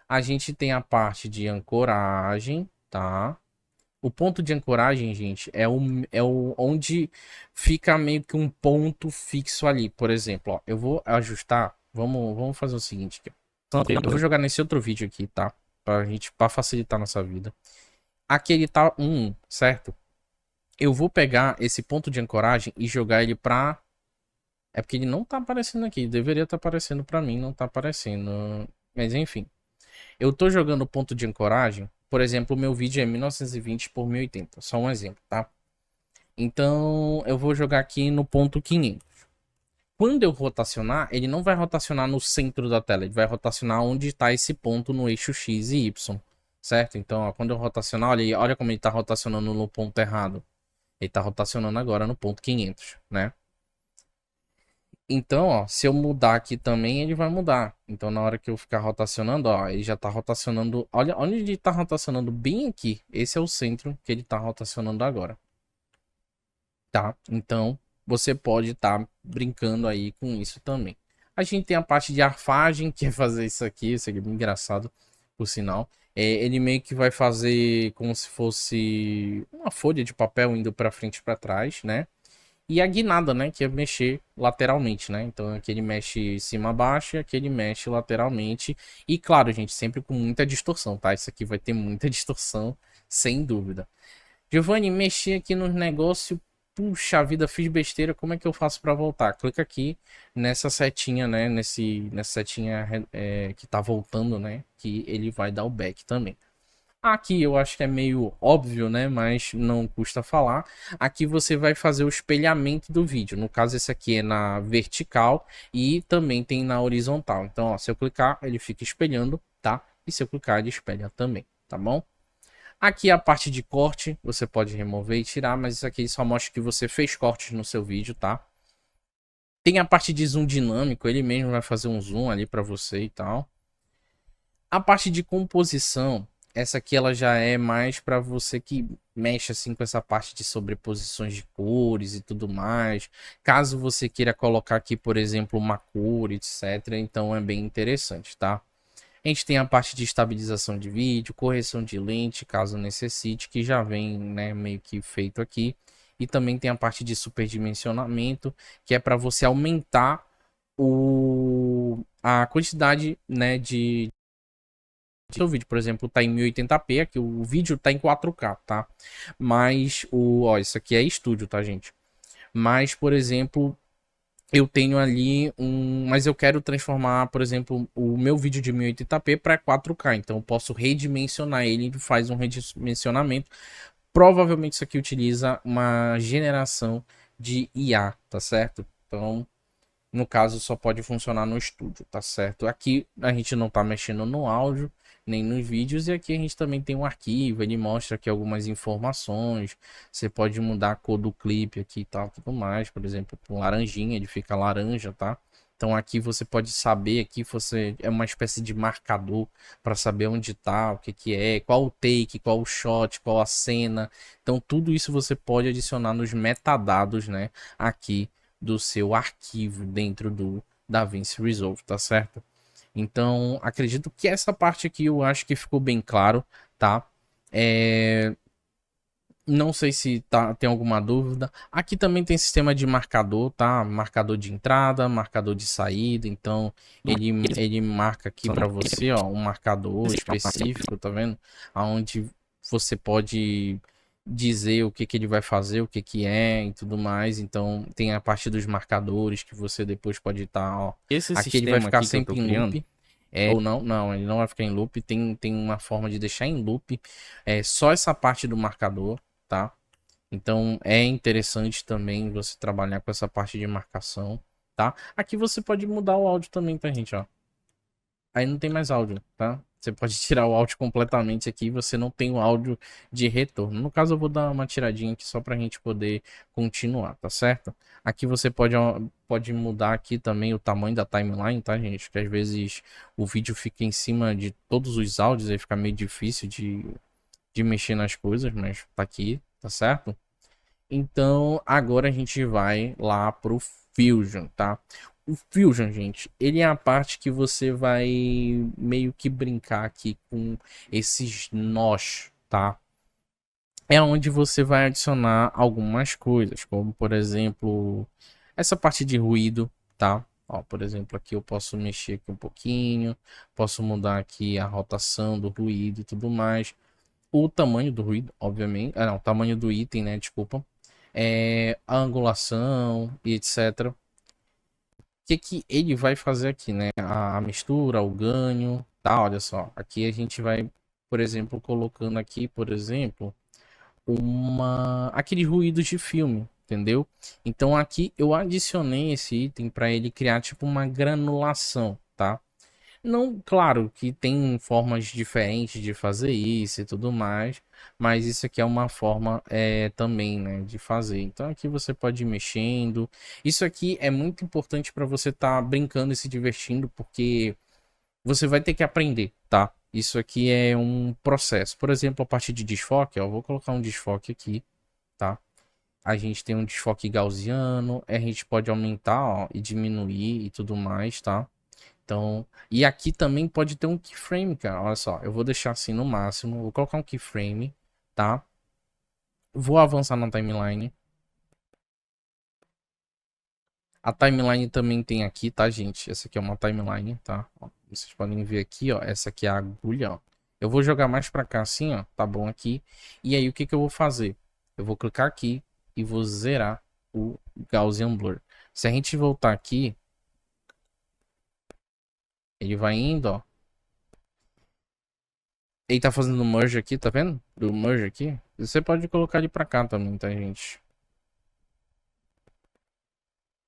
A gente tem a parte de ancoragem, tá? O ponto de ancoragem, gente, é o onde fica meio que um ponto fixo ali. Por exemplo, ó, eu vou ajustar. Vamos fazer o seguinte aqui. Eu vou jogar nesse outro vídeo aqui, tá? Pra facilitar nossa vida. Aqui ele tá 1, certo? Eu vou pegar esse ponto de ancoragem e jogar ele pra... É porque ele não tá aparecendo aqui. Deveria estar aparecendo pra mim, não tá aparecendo. Mas enfim. Eu tô jogando ponto de ancoragem. Por exemplo, o meu vídeo é 1920 por 1080. Só um exemplo, tá? Então, eu vou jogar aqui no ponto 500. Quando eu rotacionar, ele não vai rotacionar no centro da tela. Ele vai rotacionar onde está esse ponto no eixo X e Y. Certo? Então, ó, quando eu rotacionar, olha como ele está rotacionando no ponto errado. Ele está rotacionando agora no ponto 500, né? Então, ó, se eu mudar aqui também, ele vai mudar. Então, na hora que eu ficar rotacionando, ó, ele já tá rotacionando. Olha onde ele tá rotacionando bem aqui. Esse é o centro que ele tá rotacionando agora. Tá? Então, você pode estar brincando aí com isso também. A gente tem a parte de arfagem, que é fazer isso aqui é bem engraçado, por sinal. Ele meio que vai fazer como se fosse uma folha de papel indo para frente e para trás, né? E a guinada, né? Que é mexer lateralmente, né? Então aqui ele mexe cima a baixo e aqui ele mexe lateralmente. E claro, gente, sempre com muita distorção, tá? Isso aqui vai ter muita distorção, sem dúvida. Giovanni, mexi aqui nos negócios. Puxa vida, fiz besteira. Como é que eu faço para voltar? Clica aqui nessa setinha, né? Nessa setinha que tá voltando, né? Que ele vai dar o back também. Aqui eu acho que é meio óbvio, né? Mas não custa falar. Aqui você vai fazer o espelhamento do vídeo. No caso, esse aqui é na vertical e também tem na horizontal. Então, ó, se eu clicar, ele fica espelhando, tá? E se eu clicar, ele espelha também, tá bom? Aqui a parte de corte, você pode remover e tirar, mas isso aqui só mostra que você fez cortes no seu vídeo, tá? Tem a parte de zoom dinâmico, ele mesmo vai fazer um zoom ali para você e tal. A parte de composição, essa aqui ela já é mais para você que mexe assim com essa parte de sobreposições de cores e tudo mais. Caso você queira colocar aqui, por exemplo, uma cor, etc. Então é bem interessante, tá? A gente tem a parte de estabilização de vídeo, correção de lente, caso necessite, que já vem, né, meio que feito aqui. E também tem a parte de superdimensionamento, que é para você aumentar a quantidade, né, de seu vídeo, por exemplo, tá em 1080p, aqui o vídeo tá em 4K, tá? Mas ó, isso aqui é estúdio, tá, gente? Mas, por exemplo, eu tenho ali mas eu quero transformar, por exemplo, o meu vídeo de 1080p para 4K, então eu posso redimensionar ele, faz um redimensionamento. Provavelmente isso aqui utiliza uma geração de IA, tá certo? Então, no caso, só pode funcionar no estúdio, tá certo? Aqui a gente não tá mexendo no áudio, nem nos vídeos, e aqui a gente também tem um arquivo, ele mostra aqui algumas informações. Você pode mudar a cor do clipe aqui e tal, tudo mais. Por exemplo, com laranjinha, ele fica laranja, tá? Então aqui você pode saber, aqui você é uma espécie de marcador para saber onde tá, o que que é, qual o take, qual o shot, qual a cena. Então tudo isso você pode adicionar nos metadados, né, aqui do seu arquivo dentro do DaVinci Resolve, tá certo? Então, acredito que essa parte aqui eu acho que ficou bem claro, tá? Não sei se tem alguma dúvida. Aqui também tem sistema de marcador, tá? Marcador de entrada, marcador de saída. Então, ele marca aqui para você, ó, um marcador específico, tá vendo? Onde você pode dizer o que que ele vai fazer, o que que é e tudo mais. Então, tem a parte dos marcadores que você depois pode estar, ó. Aqui ele vai ficar sempre em loop. Ou não, ele não vai ficar em loop. Tem uma forma de deixar em loop. É só essa parte do marcador, tá? Então é interessante também você trabalhar com essa parte de marcação, tá? Aqui você pode mudar o áudio também, tá, gente, ó. Aí não tem mais áudio, tá? Você pode tirar o áudio completamente aqui, você não tem o áudio de retorno. No caso, eu vou dar uma tiradinha aqui só pra gente poder continuar, tá certo? Aqui você pode mudar aqui também o tamanho da timeline, tá, gente? Que às vezes o vídeo fica em cima de todos os áudios, aí fica meio difícil de mexer nas coisas, mas tá aqui, tá certo? Então, agora a gente vai lá pro Fusion, tá? O Fusion, gente, ele é a parte que você vai meio que brincar aqui com esses nós, tá? É onde você vai adicionar algumas coisas, como por exemplo, essa parte de ruído, tá? Ó, por exemplo, aqui eu posso mexer aqui um pouquinho, posso mudar aqui a rotação do ruído e tudo mais. O tamanho do ruído, obviamente. Não, o tamanho do item, né? Desculpa. A angulação e etc. O que que ele vai fazer aqui, né? A mistura, o ganho, tá? Olha só. Aqui a gente vai, por exemplo, colocando aqui, por exemplo, aquele ruído de filme, entendeu? Então aqui eu adicionei esse item para ele criar tipo uma granulação, tá? Não, claro que tem formas diferentes de fazer isso e tudo mais, mas isso aqui é uma forma também, né, de fazer. Então aqui você pode ir mexendo. Isso aqui é muito importante para você estar brincando e se divertindo, porque você vai ter que aprender, tá? Isso aqui é um processo. Por exemplo, a partir de desfoque, ó, eu vou colocar um desfoque aqui, tá? A gente tem um desfoque gaussiano, a gente pode aumentar, ó, e diminuir e tudo mais, tá? Então, e aqui também pode ter um keyframe, cara. Olha só, eu vou deixar assim no máximo. Vou colocar um keyframe, tá? Vou avançar na timeline. A timeline também tem aqui, tá, gente? Essa aqui é uma timeline, tá? Ó, vocês podem ver aqui, ó. Essa aqui é a agulha, ó. Eu vou jogar mais pra cá assim, ó. Tá bom aqui. E aí, o que que eu vou fazer? Eu vou clicar aqui e vou zerar o Gaussian Blur. Se a gente voltar aqui, ele vai indo, ó. Ele tá fazendo merge aqui, tá vendo? Do merge aqui. Você pode colocar ele pra cá também, tá, gente?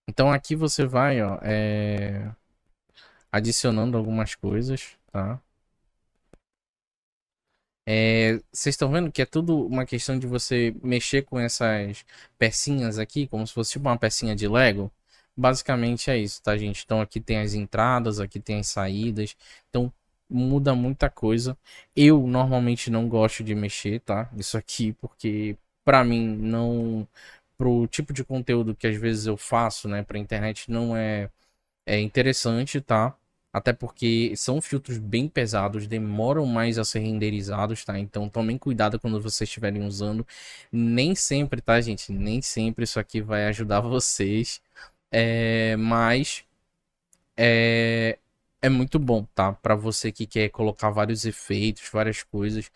Então aqui você vai, ó, adicionando algumas coisas, tá? Vocês estão vendo que é tudo uma questão de você mexer com essas pecinhas aqui, como se fosse tipo uma pecinha de Lego. Basicamente é isso, tá, gente? Então aqui tem as entradas, aqui tem as saídas. Então muda muita coisa. Eu normalmente não gosto de mexer, tá? Isso aqui, porque pra mim não. Pro tipo de conteúdo que às vezes eu faço, né, pra internet, não é interessante, tá? Até porque são filtros bem pesados, demoram mais a ser renderizados, tá? Então tomem cuidado quando vocês estiverem usando. Nem sempre, tá, gente? Nem sempre isso aqui vai ajudar vocês. Mas É muito bom, tá? Para você que quer colocar vários efeitos, várias coisas,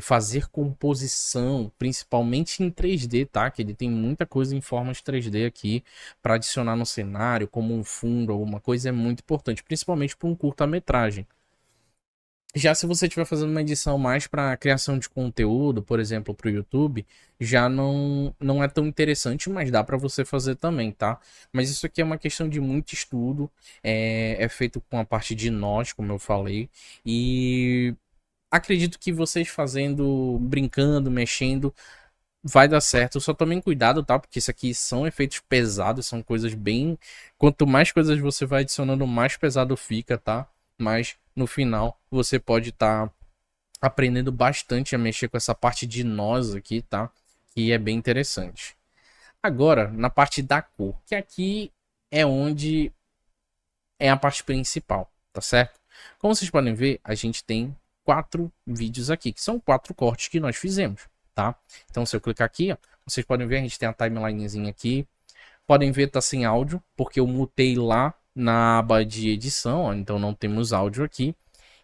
fazer composição, principalmente em 3D, tá? Que ele tem muita coisa em formas 3D aqui para adicionar no cenário, como um fundo, alguma coisa, é muito importante, principalmente para um curta-metragem. Já se você estiver fazendo uma edição mais para criação de conteúdo, por exemplo, para o YouTube, já não é tão interessante, mas dá para você fazer também, tá? Mas isso aqui é uma questão de muito estudo, é feito com a parte de nós, como eu falei, e acredito que vocês fazendo, brincando, mexendo, vai dar certo. Só tomem cuidado, tá? Porque isso aqui são efeitos pesados, são coisas bem. Quanto mais coisas você vai adicionando, mais pesado fica, tá? Mas no final você pode estar aprendendo bastante a mexer com essa parte de nós aqui, tá? Que é bem interessante. Agora, na parte da cor, que aqui é onde é a parte principal, tá certo? Como vocês podem ver, a gente tem 4 vídeos aqui, que são 4 cortes que nós fizemos, tá? Então, se eu clicar aqui, ó, vocês podem ver, a gente tem a timelinezinha aqui. Podem ver, tá sem áudio, porque eu mutei lá na aba de edição, ó, então não temos áudio aqui.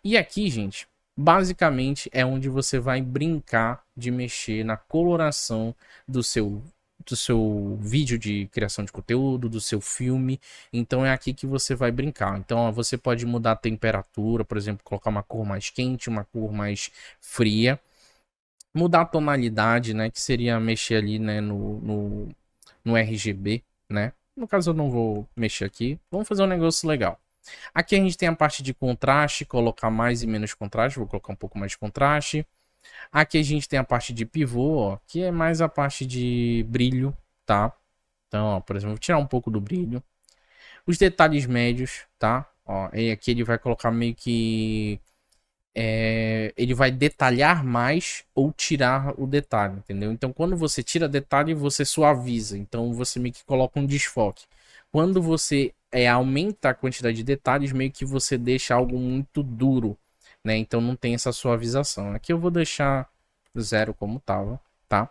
E aqui, gente, basicamente é onde você vai brincar de mexer na coloração do seu vídeo de criação de conteúdo, do seu filme. Então é aqui que você vai brincar. Então ó, você pode mudar a temperatura, por exemplo, colocar uma cor mais quente, uma cor mais fria. Mudar a tonalidade, né? Que seria mexer ali, né, no RGB, né? No caso eu não vou mexer aqui. Vamos fazer um negócio legal. Aqui a gente tem a parte de contraste, colocar mais e menos contraste. Vou colocar um pouco mais de contraste. Aqui a gente tem a parte de pivô, ó, que é mais a parte de brilho, tá? Então, ó, por exemplo, vou tirar um pouco do brilho. Os detalhes médios, tá? Ó, e aqui ele vai colocar meio que ele vai detalhar mais ou tirar o detalhe, entendeu? Então, quando você tira detalhe, você suaviza. Então, você meio que coloca um desfoque. Quando você aumenta a quantidade de detalhes, meio que você deixa algo muito duro, né? Então, não tem essa suavização. Aqui eu vou deixar 0 como tava, tá?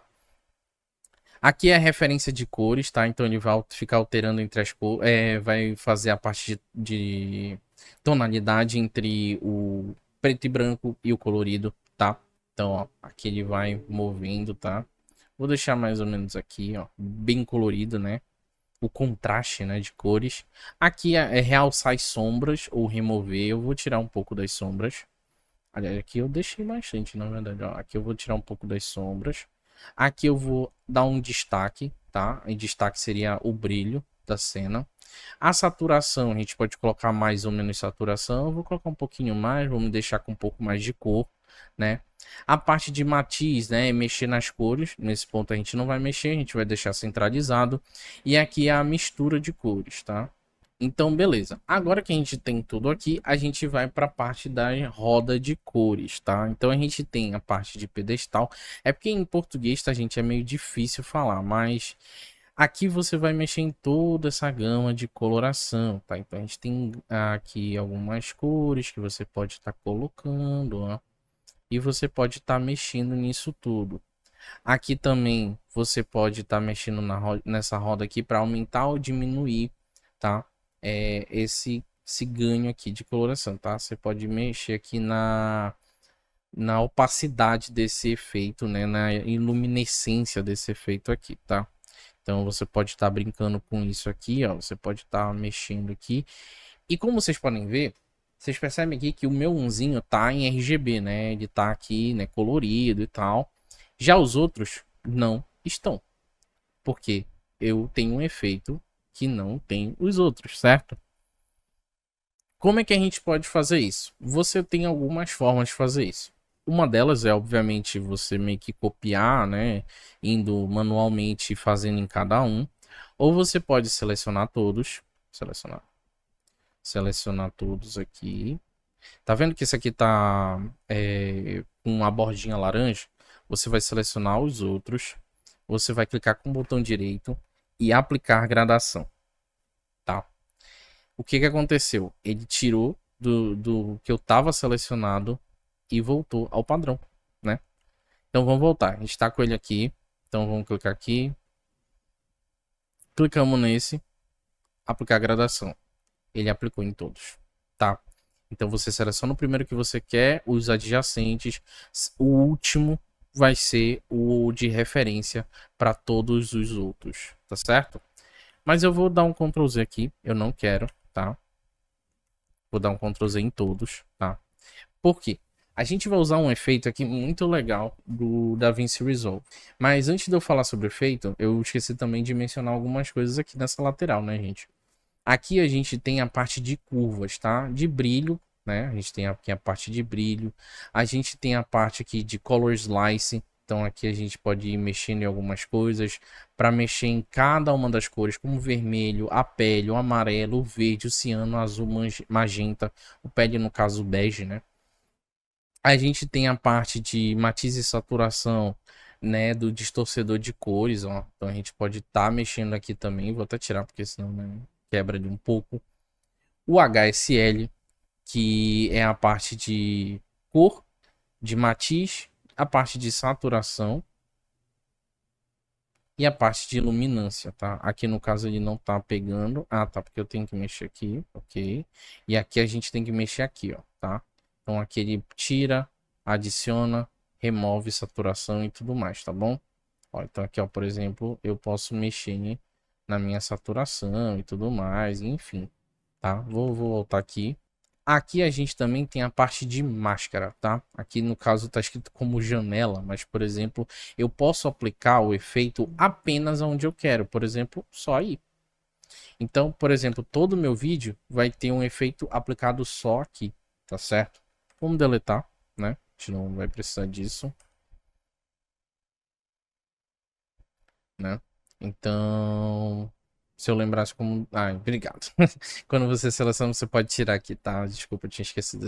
Aqui é a referência de cores, tá? Então, ele vai ficar alterando entre as cores, vai fazer a parte de tonalidade entre o preto e branco e o colorido, tá? Então, ó, aqui ele vai movendo, tá? Vou deixar mais ou menos aqui, ó, bem colorido, né? O contraste, né, de cores. Aqui é realçar as sombras ou remover. Eu vou tirar um pouco das sombras. Aliás, aqui eu deixei bastante, na verdade, ó. Aqui eu vou tirar um pouco das sombras. Aqui eu vou dar um destaque, tá? E destaque seria o brilho da cena. A saturação, a gente pode colocar mais ou menos saturação. Eu vou colocar um pouquinho mais, vamos deixar com um pouco mais de cor, né? A parte de matiz, né? Mexer nas cores. Nesse ponto a gente não vai mexer, a gente vai deixar centralizado. E aqui é a mistura de cores, tá? Então, beleza. Agora que a gente tem tudo aqui, a gente vai para a parte da roda de cores, tá? Então a gente tem a parte de pedestal. É porque em português, tá, gente, é meio difícil falar, mas aqui você vai mexer em toda essa gama de coloração, tá? Então a gente tem aqui algumas cores que você pode estar colocando, ó. E você pode estar mexendo nisso tudo. Aqui também você pode estar mexendo nessa roda aqui para aumentar ou diminuir, tá? Esse ganho aqui de coloração, tá? Você pode mexer aqui na opacidade desse efeito, né? Na iluminescência desse efeito aqui, tá? Então você pode estar brincando com isso aqui, ó. Você pode estar mexendo aqui. E como vocês podem ver, vocês percebem aqui que o meu unzinho tá em RGB, né? Ele tá aqui, né, colorido e tal. Já os outros não estão. Porque eu tenho um efeito que não tem os outros, certo? Como é que a gente pode fazer isso? Você tem algumas formas de fazer isso. Uma delas é, obviamente, você meio que copiar, né? Indo manualmente e fazendo em cada um. Ou você pode selecionar todos. Selecionar todos aqui. Tá vendo que esse aqui tá com uma bordinha laranja? Você vai selecionar os outros. Você vai clicar com o botão direito e aplicar gradação, tá? O que que aconteceu? Ele tirou do que eu tava selecionado e voltou ao padrão, né? Então vamos voltar. A gente tá com ele aqui. Então vamos clicar aqui. Clicamos nesse. Aplicar gradação. Ele aplicou em todos, tá? Então você seleciona o primeiro que você quer, os adjacentes, o último vai ser o de referência para todos os outros, tá certo? Mas eu vou dar um Ctrl Z aqui, eu não quero, tá? Vou dar um Ctrl Z em todos, tá? Por quê? A gente vai usar um efeito aqui muito legal do DaVinci Resolve. Mas antes de eu falar sobre o efeito, eu esqueci também de mencionar algumas coisas aqui nessa lateral, né, gente? Aqui a gente tem a parte de curvas, tá? De brilho, né? A gente tem aqui a parte de brilho. A gente tem a parte aqui de Color Slice. Então aqui a gente pode ir mexendo em algumas coisas para mexer em cada uma das cores, como o vermelho, a pele, o amarelo, o verde, o ciano, o azul, magenta, o pele no caso bege, né? A gente tem a parte de matiz e saturação, né, do distorcedor de cores, ó. Então a gente pode estar mexendo aqui também, vou até tirar porque senão, né, quebra de um pouco. O HSL, que é a parte de cor, de matiz, a parte de saturação e a parte de luminância, tá? Aqui no caso ele não tá pegando. Ah, tá, porque eu tenho que mexer aqui, ok. E aqui a gente tem que mexer aqui, ó, tá? Então aqui ele tira, adiciona, remove saturação e tudo mais, tá bom? Ó, então aqui, ó, por exemplo, eu posso mexer na minha saturação e tudo mais, enfim, tá? Vou voltar aqui. Aqui a gente também tem a parte de máscara, tá? Aqui no caso tá escrito como janela, mas por exemplo, eu posso aplicar o efeito apenas onde eu quero, por exemplo, só aí. Então, por exemplo, todo o meu vídeo vai ter um efeito aplicado só aqui, tá certo? Vamos deletar, né? A gente não vai precisar disso, né? Então, se eu lembrasse como. Ah, obrigado. Quando você seleciona, você pode tirar aqui, tá? Desculpa, eu tinha esquecido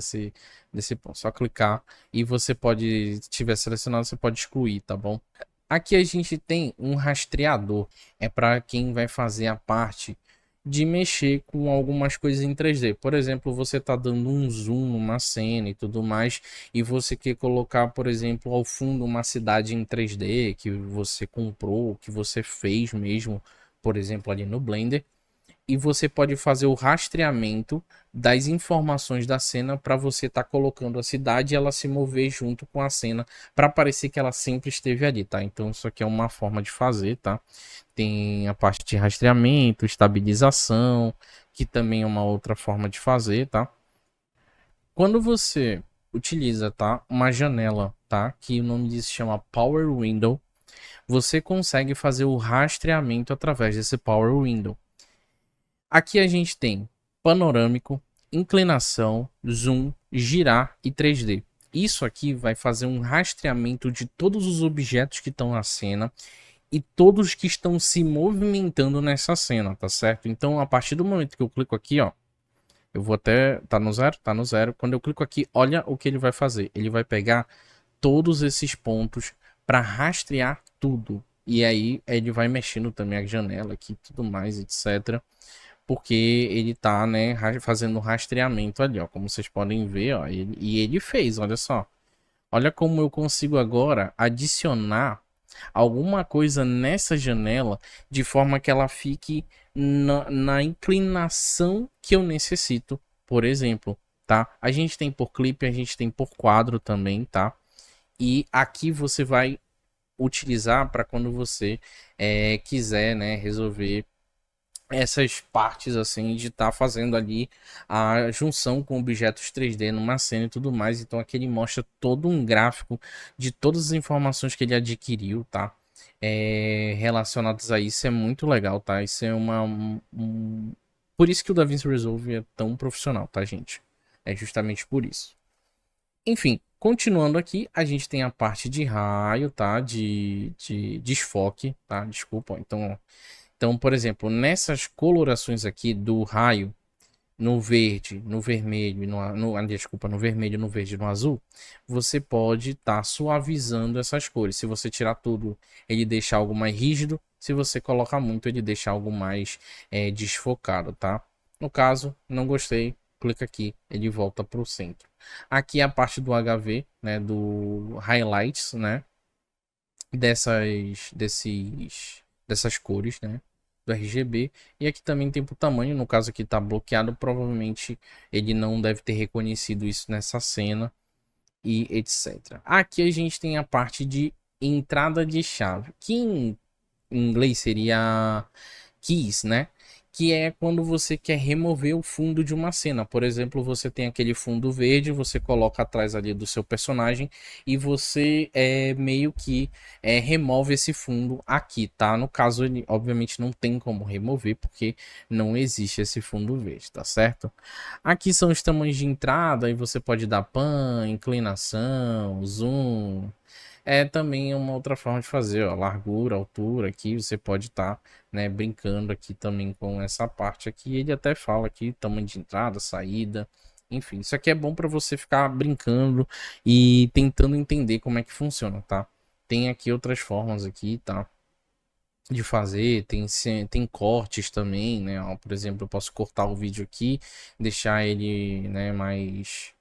desse ponto. Só clicar e você pode, se tiver selecionado, você pode excluir, tá bom? Aqui a gente tem um rastreador. É para quem vai fazer a parte de mexer com algumas coisas em 3D. Por exemplo, você tá dando um zoom numa cena e tudo mais, e você quer colocar, por exemplo, ao fundo uma cidade em 3D que você comprou, que você fez mesmo, por exemplo, ali no Blender, e você pode fazer o rastreamento das informações da cena para você estar colocando a cidade e ela se mover junto com a cena para parecer que ela sempre esteve ali, tá? Então isso aqui é uma forma de fazer, tá? Tem a parte de rastreamento, estabilização, que também é uma outra forma de fazer, tá? Quando você utiliza, tá, uma janela, tá, que o nome disso se chama Power Window, você consegue fazer o rastreamento através desse Power Window. Aqui a gente tem panorâmico, inclinação, zoom, girar e 3D. Isso aqui vai fazer um rastreamento de todos os objetos que estão na cena e todos que estão se movimentando nessa cena, tá certo? Então, a partir do momento que eu clico aqui, ó, eu vou até... Tá no zero? Tá no zero. Quando eu clico aqui, olha o que ele vai fazer. Ele vai pegar todos esses pontos para rastrear tudo. E aí, ele vai mexendo também a janela aqui, tudo mais, etc. Porque ele tá, né, fazendo rastreamento ali, ó. Como vocês podem ver, ó. E ele fez, olha só. Olha como eu consigo agora adicionar alguma coisa nessa janela de forma que ela fique na inclinação que eu necessito, por exemplo, tá? A gente tem por clipe, a gente tem por quadro também, tá? E aqui você vai utilizar para quando você quiser, né, resolver essas partes assim de estar fazendo ali a junção com objetos 3D numa cena e tudo mais. Então aqui ele mostra todo um gráfico de todas as informações que ele adquiriu, tá? Relacionadas a isso. É muito legal, tá? Isso é por isso que o DaVinci Resolve é tão profissional, tá, gente? É justamente por isso. Enfim, continuando aqui, a gente tem a parte de raio, tá? De desfoque, tá? Desculpa, então, por exemplo, nessas colorações aqui do raio, no verde, no vermelho, desculpa, no vermelho, no verde e no azul, você pode estar suavizando essas cores. Se você tirar tudo, ele deixa algo mais rígido. Se você colocar muito, ele deixa algo mais desfocado, tá? No caso, não gostei, clica aqui, ele volta para o centro. Aqui é a parte do HV, né, do highlights, né, dessas cores, né? do RGB. E aqui também tem pro tamanho, no caso aqui tá bloqueado, provavelmente ele não deve ter reconhecido isso nessa cena e etc. Aqui a gente tem a parte de entrada de chave, que em inglês seria keys, né? Que é quando você quer remover o fundo de uma cena. Por exemplo, você tem aquele fundo verde, você coloca atrás ali do seu personagem e você meio que remove esse fundo aqui, tá? No caso, ele obviamente não tem como remover porque não existe esse fundo verde, tá certo? Aqui são os tamanhos de entrada e você pode dar pan, inclinação, zoom. É também uma outra forma de fazer, ó, largura, altura aqui, você pode estar, né, brincando aqui também com essa parte aqui. Ele até fala aqui tamanho de entrada, saída, enfim. Isso aqui é bom para você ficar brincando e tentando entender como é que funciona, tá? Tem aqui outras formas aqui, tá? De fazer, tem cortes também, né? Ó, por exemplo, eu posso cortar o vídeo aqui, deixar ele, né, mais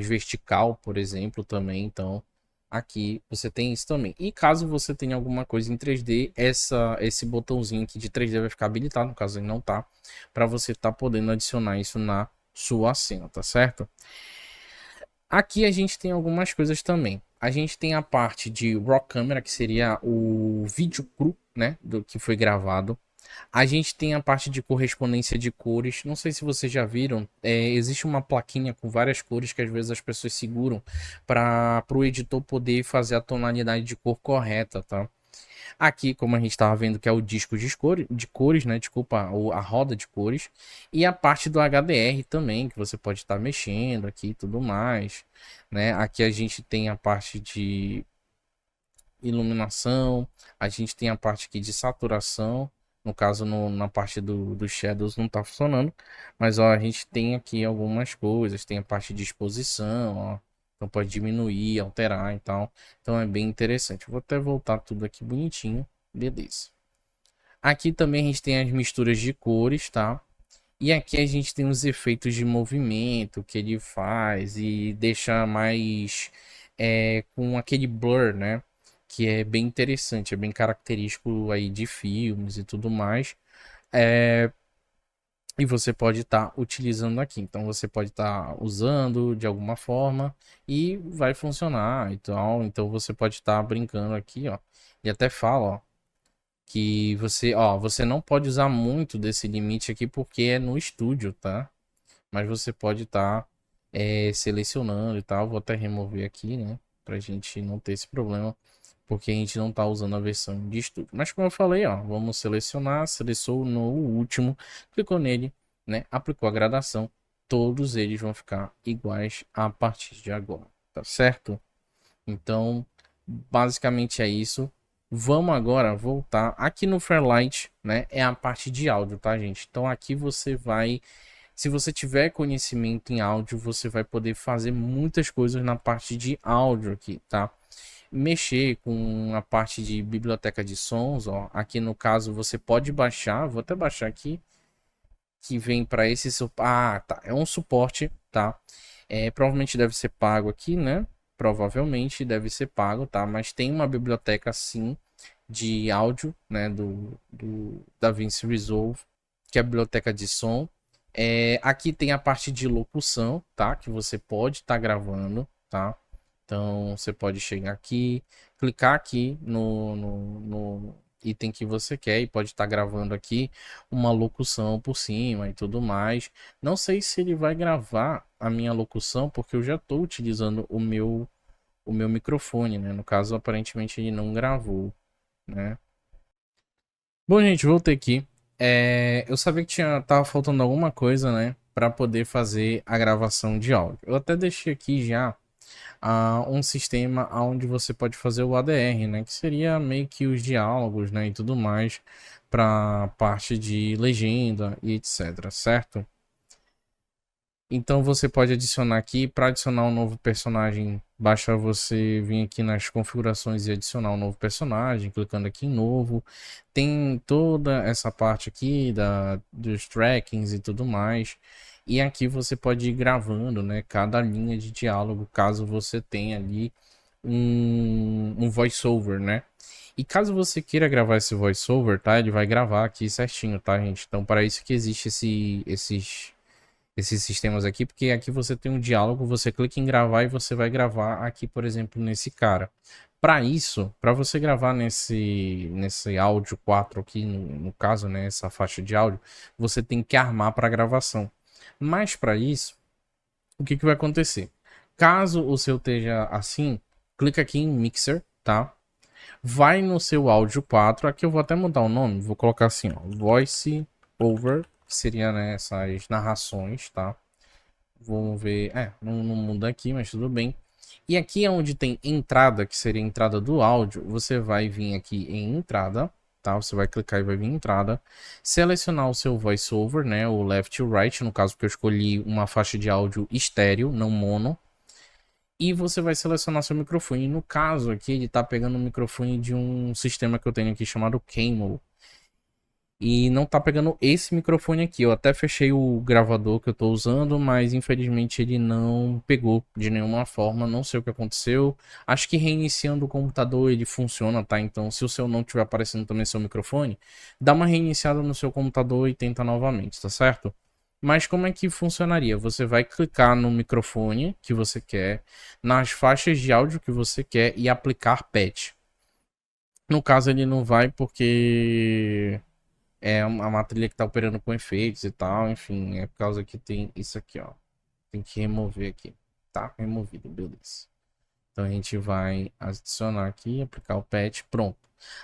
vertical, por exemplo, também. Então, aqui você tem isso também. E caso você tenha alguma coisa em 3D, esse botãozinho aqui de 3D vai ficar habilitado, no caso ele não tá, para você estar podendo adicionar isso na sua cena, tá certo? Aqui a gente tem algumas coisas também. A gente tem a parte de raw camera, que seria o vídeo cru, né, do que foi gravado. A gente tem a parte de correspondência de cores. Não sei se vocês já viram. Existe uma plaquinha com várias cores que às vezes as pessoas seguram para o editor poder fazer a tonalidade de cor correta, tá? Aqui, como a gente estava vendo, que é o disco de cores, né? Desculpa, a roda de cores. E a parte do HDR também, que você pode estar mexendo aqui e tudo mais, né? Aqui a gente tem a parte de iluminação, a gente tem a parte aqui de saturação. No caso, na parte dos shadows não está funcionando. Mas ó, a gente tem aqui algumas coisas. Tem a parte de exposição, ó. Então pode diminuir, alterar e tal. Então é bem interessante. Vou até voltar tudo aqui bonitinho. Beleza. Aqui também a gente tem as misturas de cores, tá? E aqui a gente tem os efeitos de movimento que ele faz e deixa mais com aquele blur, né? Que é bem interessante, é bem característico aí de filmes e tudo mais. E você pode estar utilizando aqui. Então você pode estar usando de alguma forma e vai funcionar e tal. Então você pode estar brincando aqui, ó. E até fala, ó, que você não pode usar muito desse limite aqui porque é no estúdio, tá? Mas você pode estar selecionando e tal. Vou até remover aqui, né? Pra gente não ter esse problema. Porque a gente não tá usando a versão de estúdio. Mas como eu falei, ó, vamos selecionar, selecionou o último, clicou nele, né? Aplicou a gradação. Todos eles vão ficar iguais a partir de agora, tá certo? Então, basicamente é isso. Vamos agora voltar aqui no Fairlight, né? É a parte de áudio, tá, gente? Então aqui você vai, se você tiver conhecimento em áudio, você vai poder fazer muitas coisas na parte de áudio aqui, tá? Mexer com a parte de biblioteca de sons, ó. Aqui no caso você pode baixar, vou até baixar aqui, que vem para esse tá, é um suporte, tá? Provavelmente deve ser pago aqui, né? Provavelmente deve ser pago, tá? Mas tem uma biblioteca sim de áudio, né? Do DaVinci Resolve, que é a biblioteca de som. Aqui tem a parte de locução, tá? Que você pode estar gravando, tá? Então você pode chegar aqui, clicar aqui no item que você quer e pode estar gravando aqui uma locução por cima e tudo mais. Não sei se ele vai gravar a minha locução porque eu já estou utilizando o meu microfone, né? No caso, aparentemente ele não gravou, né? Bom, gente, voltei aqui. Eu sabia que tava faltando alguma coisa, né? Para poder fazer a gravação de áudio. Eu até deixei aqui já um sistema onde você pode fazer o ADR, né? Que seria meio que os diálogos, né? E tudo mais para parte de legenda e etc, certo? Então você pode adicionar aqui, para adicionar um novo personagem, basta você vir aqui nas configurações e adicionar um novo personagem, clicando aqui em novo. Tem toda essa parte aqui dos trackings e tudo mais. E aqui você pode ir gravando, né, cada linha de diálogo, caso você tenha ali um voiceover, né? E caso você queira gravar esse voiceover, tá? Ele vai gravar aqui certinho, tá, gente? Então, para isso que existe esses sistemas aqui, porque aqui você tem um diálogo, você clica em gravar e você vai gravar aqui, por exemplo, nesse cara. Para isso, para você gravar nesse áudio 4 aqui, no caso, né, essa faixa de áudio, você tem que armar para gravação. Mas para isso, o que vai acontecer? Caso o seu esteja assim, clica aqui em Mixer, tá? Vai no seu áudio 4, aqui eu vou até mudar o nome, vou colocar assim, ó, Voice Over, que seria, né, essas narrações, tá? Vamos ver, não muda aqui, mas tudo bem. E aqui é onde tem entrada, que seria a entrada do áudio, você vai vir aqui em entrada, tá? Você vai clicar e vai vir em entrada, selecionar o seu voiceover, né, o left e right, no caso porque eu escolhi uma faixa de áudio estéreo, não mono. E você vai selecionar seu microfone. No caso aqui, ele tá pegando o microfone de um sistema que eu tenho aqui chamado Camel. E não tá pegando esse microfone aqui. Eu até fechei o gravador que eu tô usando, mas infelizmente ele não pegou de nenhuma forma. Não sei o que aconteceu. Acho que reiniciando o computador ele funciona, tá? Então, se o seu não estiver aparecendo também seu microfone, dá uma reiniciada no seu computador e tenta novamente, tá certo? Mas como é que funcionaria? Você vai clicar no microfone que você quer, nas faixas de áudio que você quer e aplicar patch. No caso, ele não vai porque é uma trilha que tá operando com efeitos e tal, enfim, é por causa que tem isso aqui, ó. Tem que remover aqui. Tá removido, beleza. Então a gente vai adicionar aqui, aplicar o patch, pronto.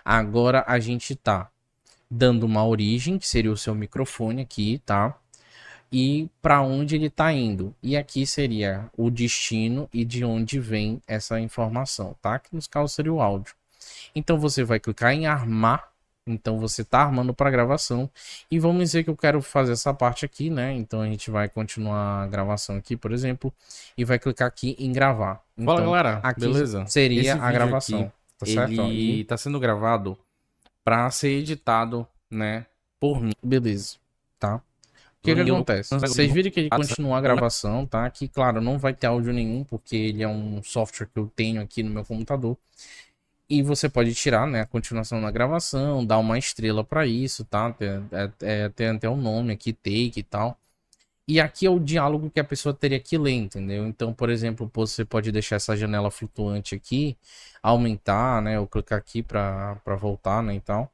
Agora a gente tá dando uma origem, que seria o seu microfone aqui, tá? E para onde ele está indo. E aqui seria o destino e de onde vem essa informação, tá? Que nos casos seria o áudio. Então você vai clicar em armar. Então você está armando para gravação. E vamos dizer que eu quero fazer essa parte aqui, né? Então a gente vai continuar a gravação aqui, por exemplo, e vai clicar aqui em gravar. Então, Fala, galera, aqui beleza? seria Esse a gravação, aqui, tá certo? ele tá sendo gravado para ser editado, né, por mim. Beleza, tá? O que acontece? Vocês viram que ele continua a gravação, tá? Que, claro, não vai ter áudio nenhum, porque ele é um software que eu tenho aqui no meu computador. E você pode tirar, né, a continuação da gravação, dar uma estrela para isso, tá? Tem até o nome aqui, take e tal. E aqui é o diálogo que a pessoa teria que ler, entendeu? Então, por exemplo, você pode deixar essa janela flutuante aqui, aumentar, né? Ou clicar aqui para voltar, né, e tal.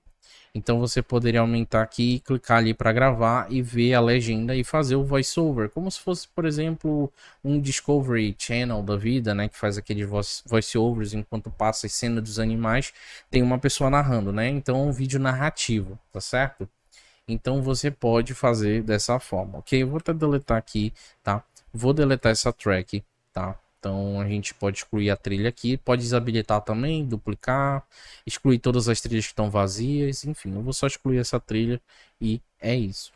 Então você poderia aumentar aqui, clicar ali para gravar e ver a legenda e fazer o voiceover, como se fosse, por exemplo, um Discovery Channel da vida, né, que faz aqueles voiceovers enquanto passa a cena dos animais, tem uma pessoa narrando, né? Então é um vídeo narrativo, tá certo? Então você pode fazer dessa forma, ok? Eu vou até deletar aqui, tá? Vou deletar essa track, tá? Então a gente pode excluir a trilha aqui, pode desabilitar também, duplicar, excluir todas as trilhas que estão vazias, enfim, eu vou só excluir essa trilha e é isso.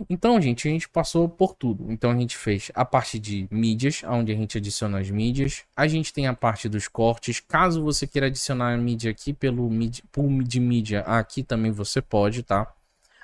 Então, gente, a gente passou por tudo. Então a gente fez a parte de mídias, onde a gente adiciona as mídias. A gente tem a parte dos cortes. Caso você queira adicionar a mídia aqui pelo pool de mídia, aqui também você pode, tá?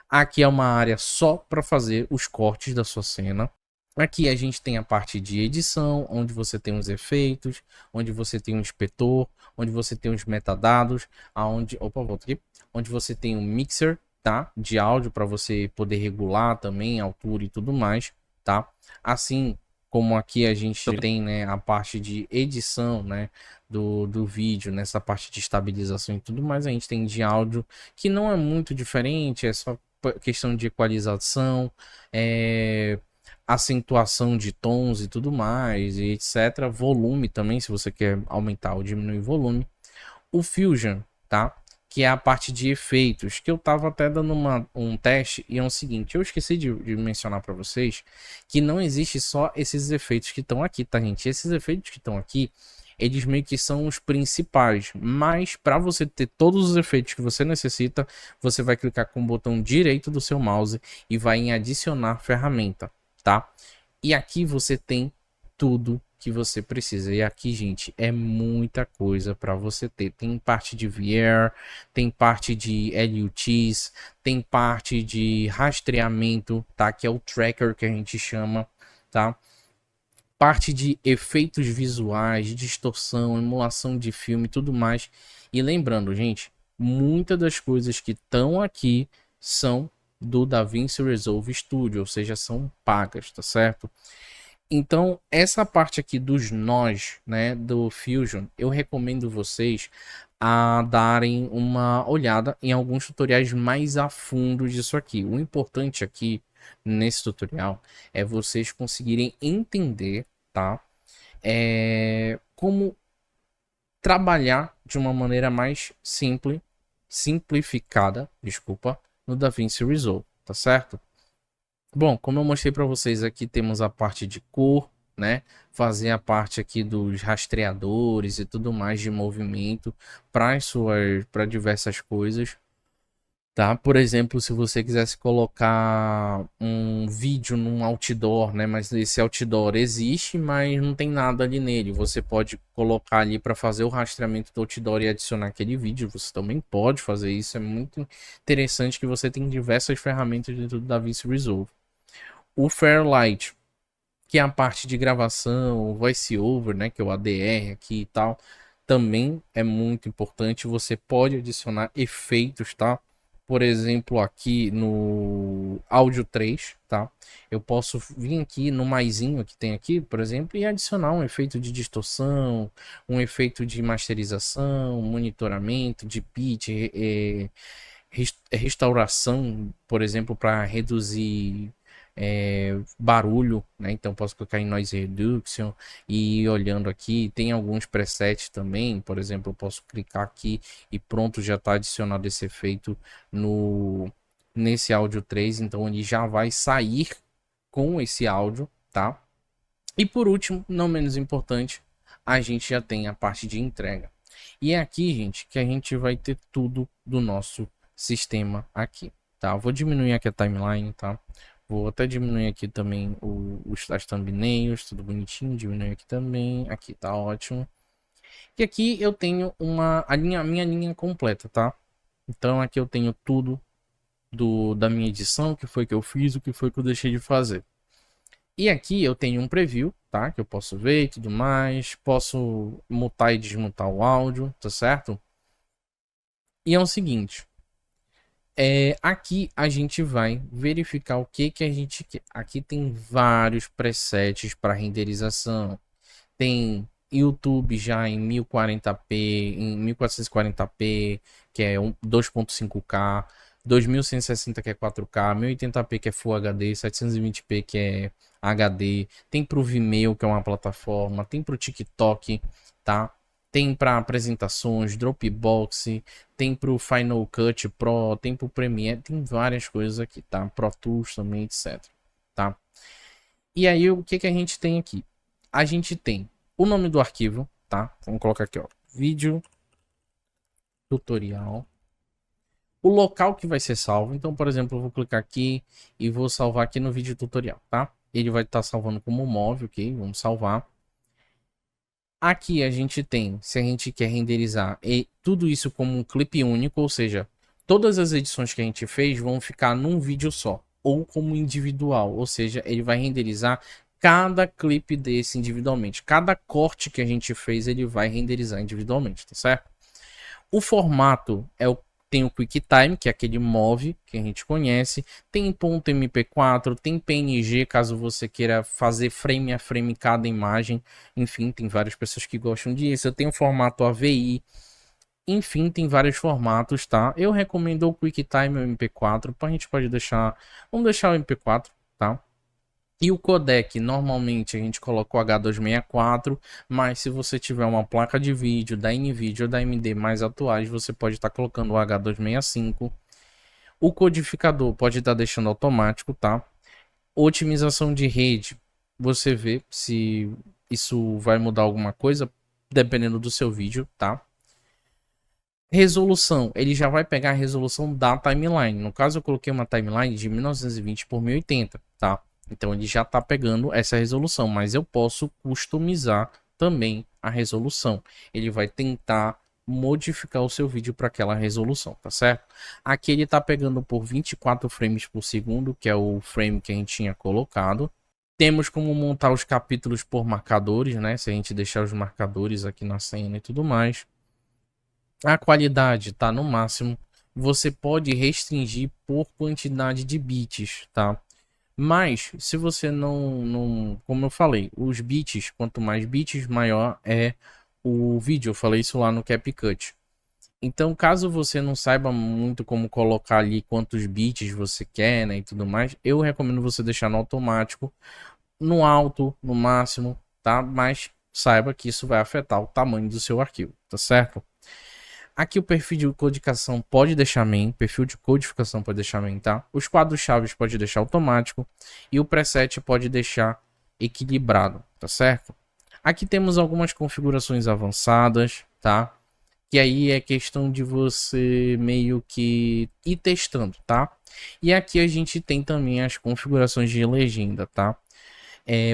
Aqui é uma área só para fazer os cortes da sua cena. Aqui a gente tem a parte de edição, onde você tem os efeitos, onde você tem um inspetor, onde você tem os metadados, volta aqui, onde você tem um mixer, tá? De áudio para você poder regular também a altura e tudo mais, tá? Assim como aqui a gente tem, né, a parte de edição, né, do vídeo, nessa parte de estabilização e tudo mais, a gente tem de áudio que não é muito diferente, é só questão de equalização, acentuação de tons e tudo mais, e etc. Volume também, se você quer aumentar ou diminuir o volume. O Fusion, tá? Que é a parte de efeitos, que eu tava até dando um teste, e é o seguinte, eu esqueci de mencionar para vocês, que não existe só esses efeitos que estão aqui, tá, gente? Esses efeitos que estão aqui, eles meio que são os principais, mas para você ter todos os efeitos que você necessita, você vai clicar com o botão direito do seu mouse e vai em adicionar ferramenta, tá? E aqui você tem tudo que você precisa. E aqui, gente, é muita coisa para você ter. Tem parte de VR, tem parte de LUTs, tem parte de rastreamento, tá? Que é o tracker que a gente chama, tá? Parte de efeitos visuais, de distorção, emulação de filme e tudo mais. E lembrando, gente, muitas das coisas que estão aqui são do DaVinci Resolve Studio, ou seja, são pagas, tá certo? Então, essa parte aqui dos nós, né, do Fusion, eu recomendo vocês a darem uma olhada em alguns tutoriais mais a fundo disso aqui. O importante aqui nesse tutorial é vocês conseguirem entender, tá? Como trabalhar de uma maneira mais simples, simplificada, desculpa, no DaVinci Resolve, tá certo? Bom, como eu mostrei para vocês aqui, temos a parte de cor, né? Fazer a parte aqui dos rastreadores e tudo mais de movimento para diversas coisas, tá? Por exemplo, se você quisesse colocar um vídeo num outdoor, né? Mas esse outdoor existe, mas não tem nada ali nele. Você pode colocar ali para fazer o rastreamento do outdoor e adicionar aquele vídeo. Você também pode fazer isso. É muito interessante que você tem diversas ferramentas dentro do DaVinci Resolve. O Fairlight, que é a parte de gravação, voice over, né, que é o ADR aqui e tal, também é muito importante. Você pode adicionar efeitos, tá? Por exemplo, aqui no áudio 3, tá? Eu posso vir aqui no maisinho que tem aqui, por exemplo, e adicionar um efeito de distorção, um efeito de masterização, monitoramento, de pitch, restauração, por exemplo, para reduzir barulho, né? Então posso clicar em Noise Reduction e ir olhando aqui, tem alguns presets também, por exemplo, eu posso clicar aqui e pronto, já está adicionado esse efeito nesse áudio 3, então ele já vai sair com esse áudio, tá? E por último, não menos importante, a gente já tem a parte de entrega. E é aqui, gente, que a gente vai ter tudo do nosso sistema aqui, tá? Eu vou diminuir aqui a timeline, tá? Vou até diminuir aqui também as thumbnails, tudo bonitinho, diminuir aqui também, aqui tá ótimo. E aqui eu tenho minha linha completa, tá? Então aqui eu tenho tudo da minha edição, o que foi que eu fiz, o que foi que eu deixei de fazer. E aqui eu tenho um preview, tá? Que eu posso ver e tudo mais, posso mutar e desmutar o áudio, tá certo? E é o seguinte, aqui a gente vai verificar o que a gente quer. Aqui tem vários presets para renderização. Tem YouTube já em 1040p, em 1440p, que é 2.5K, 2160 que é 4K, 1080p que é Full HD, 720p que é HD. Tem para o Vimeo, que é uma plataforma, tem para o TikTok, tá? Tem para apresentações, Dropbox, tem para o Final Cut Pro, tem para o Premiere, tem várias coisas aqui, tá? Pro Tools também, etc, tá? E aí, o que a gente tem aqui? A gente tem o nome do arquivo, tá? Vamos colocar aqui, ó, vídeo tutorial. O local que vai ser salvo. Então, por exemplo, eu vou clicar aqui e vou salvar aqui no vídeo tutorial, tá? Ele vai estar salvando como móvel, ok? Vamos salvar. Aqui a gente tem, se a gente quer renderizar e tudo isso como um clipe único, ou seja, todas as edições que a gente fez vão ficar num vídeo só, ou como individual, ou seja, ele vai renderizar cada clipe desse individualmente. Cada corte que a gente fez, ele vai renderizar individualmente, tá certo? O formato tem o QuickTime, que é aquele MOV que a gente conhece, tem .mp4, tem PNG, caso você queira fazer frame a frame cada imagem, enfim, tem várias pessoas que gostam disso. Eu tenho o formato AVI, enfim, tem vários formatos, tá? Eu recomendo o QuickTime ou MP4, a gente pode deixar, vamos deixar o MP4, tá? E o codec, normalmente a gente coloca o H264, mas se você tiver uma placa de vídeo da NVIDIA ou da AMD mais atuais, você pode estar colocando o H265. O codificador pode estar deixando automático, tá? Otimização de rede, você vê se isso vai mudar alguma coisa, dependendo do seu vídeo, tá? Resolução, ele já vai pegar a resolução da timeline. No caso, eu coloquei uma timeline de 1920 por 1080, tá? Então ele já está pegando essa resolução, mas eu posso customizar também a resolução. Ele vai tentar modificar o seu vídeo para aquela resolução, tá certo? Aqui ele está pegando por 24 frames por segundo, que é o frame que a gente tinha colocado. Temos como montar os capítulos por marcadores, né? Se a gente deixar os marcadores aqui na cena e tudo mais. A qualidade tá no máximo. Você pode restringir por quantidade de bits, tá? Mas se você não, como eu falei, os bits, quanto mais bits, maior é o vídeo. Eu falei isso lá no CapCut. Então, caso você não saiba muito como colocar ali quantos bits você quer, né, e tudo mais, eu recomendo você deixar no automático, no alto, no máximo, tá? Mas saiba que isso vai afetar o tamanho do seu arquivo, tá certo? Aqui o perfil de codificação pode deixar main, perfil de codificação pode deixar main, tá? Os quadros-chave pode deixar automático e o preset pode deixar equilibrado, tá certo? Aqui temos algumas configurações avançadas, tá? Que aí é questão de você meio que ir testando, tá? E aqui a gente tem também as configurações de legenda, tá?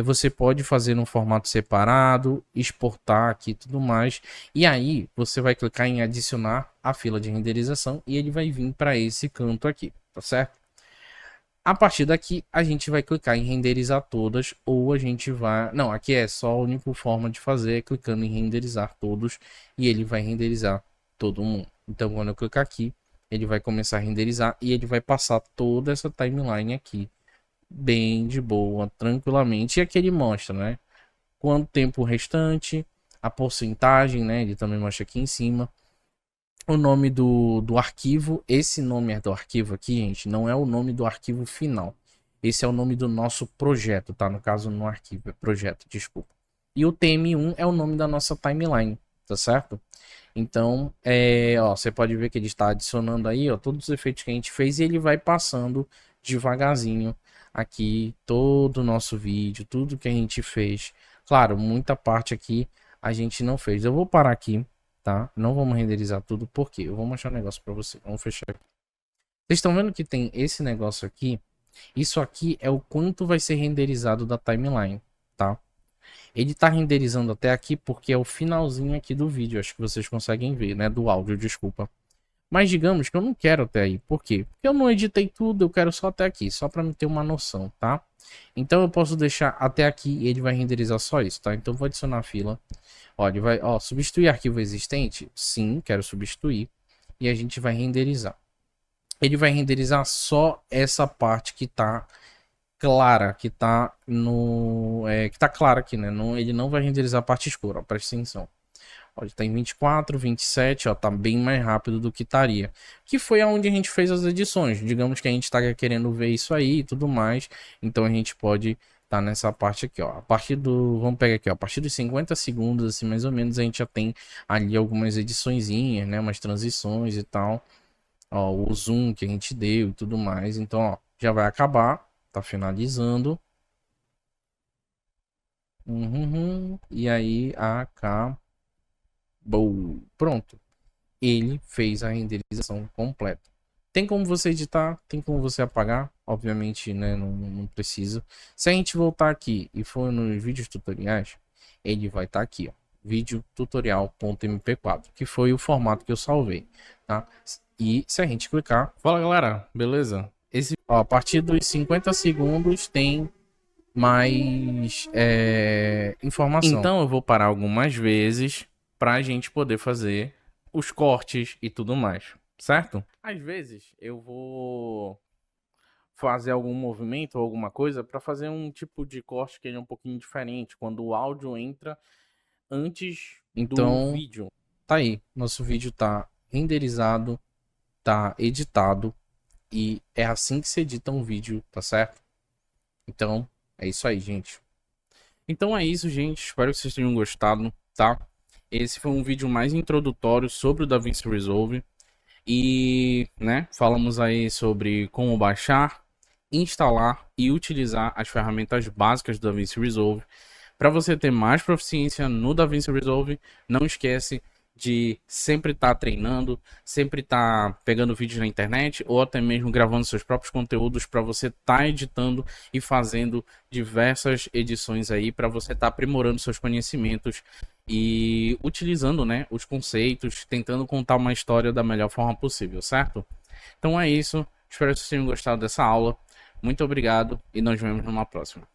Você pode fazer num formato separado, exportar aqui e tudo mais. E aí você vai clicar em adicionar a fila de renderização e ele vai vir para esse canto aqui, tá certo? A partir daqui a gente vai clicar em renderizar todas ou a gente vai... Não, aqui é só a única forma de fazer, é clicando em renderizar todos e ele vai renderizar todo mundo. Então quando eu clicar aqui, ele vai começar a renderizar e ele vai passar toda essa timeline aqui bem de boa, tranquilamente. E aqui ele mostra, né? Quanto tempo restante, a porcentagem, né? Ele também mostra aqui em cima. O nome do arquivo. Esse nome do arquivo aqui, gente, não é o nome do arquivo final. Esse é o nome do nosso projeto, tá? No caso, no arquivo, é projeto, desculpa. E o TM1 é o nome da nossa timeline, tá certo? Então, ó, você pode ver que ele está adicionando aí, ó, todos os efeitos que a gente fez e ele vai passando devagarzinho aqui todo o nosso vídeo, tudo que a gente fez. Claro, muita parte aqui a gente não fez. Eu vou parar aqui, tá? Não vamos renderizar tudo, porque eu vou mostrar um negócio para você. Vamos fechar aqui. Vocês estão vendo que tem esse negócio aqui? Isso aqui é o quanto vai ser renderizado da timeline, tá? Ele tá renderizando até aqui porque é o finalzinho aqui do vídeo. Acho que vocês conseguem ver, né? Do áudio, desculpa. Mas digamos que eu não quero até aí. Por quê? Porque eu não editei tudo, eu quero só até aqui. Só para me ter uma noção, tá? Então eu posso deixar até aqui e ele vai renderizar só isso, tá? Então eu vou adicionar a fila. Ó, ele vai, ó, substituir arquivo existente? Sim, quero substituir. E a gente vai renderizar. Ele vai renderizar só essa parte que tá clara, que tá no. Que tá clara aqui, né? Não, ele não vai renderizar a parte escura, ó, presta atenção. Ó, ele tá em 24, 27, ó, tá bem mais rápido do que estaria. Que foi aonde a gente fez as edições. Digamos que a gente tá querendo ver isso aí e tudo mais. Então a gente pode tá nessa parte aqui, ó. A partir do. Vamos pegar aqui, ó. A partir dos 50 segundos, assim, mais ou menos, a gente já tem ali algumas ediçõezinhas, né? Umas transições e tal. Ó, o zoom que a gente deu e tudo mais. Então, ó, já vai acabar. Tá finalizando. E aí acabou. Pronto. Ele fez a renderização completa. Tem como você editar, tem como você apagar. Obviamente, né, não precisa. Se a gente voltar aqui e for nos vídeos tutoriais, ele vai estar aqui, ó. Vídeo tutorial.mp4, que foi o formato que eu salvei, tá? E se a gente clicar, fala galera, beleza? Ó, a partir dos 50 segundos tem mais informação. Então eu vou parar algumas vezes para a gente poder fazer os cortes e tudo mais, certo? Às vezes eu vou fazer algum movimento ou alguma coisa para fazer um tipo de corte que ele é um pouquinho diferente, quando o áudio entra antes do vídeo. Tá aí, nosso vídeo tá renderizado, tá editado e é assim que se edita um vídeo, tá certo? Então, é isso aí, gente. Então é isso, gente. Espero que vocês tenham gostado, tá? Esse foi um vídeo mais introdutório sobre o DaVinci Resolve. E, né, falamos aí sobre como baixar, instalar e utilizar as ferramentas básicas do DaVinci Resolve. Para você ter mais proficiência no DaVinci Resolve, não esquece de sempre estar treinando, sempre estar pegando vídeos na internet ou até mesmo gravando seus próprios conteúdos para você estar editando e fazendo diversas edições aí para você estar aprimorando seus conhecimentos e utilizando, né, os conceitos, tentando contar uma história da melhor forma possível, certo? Então é isso, espero que vocês tenham gostado dessa aula. Muito obrigado e nos vemos numa próxima.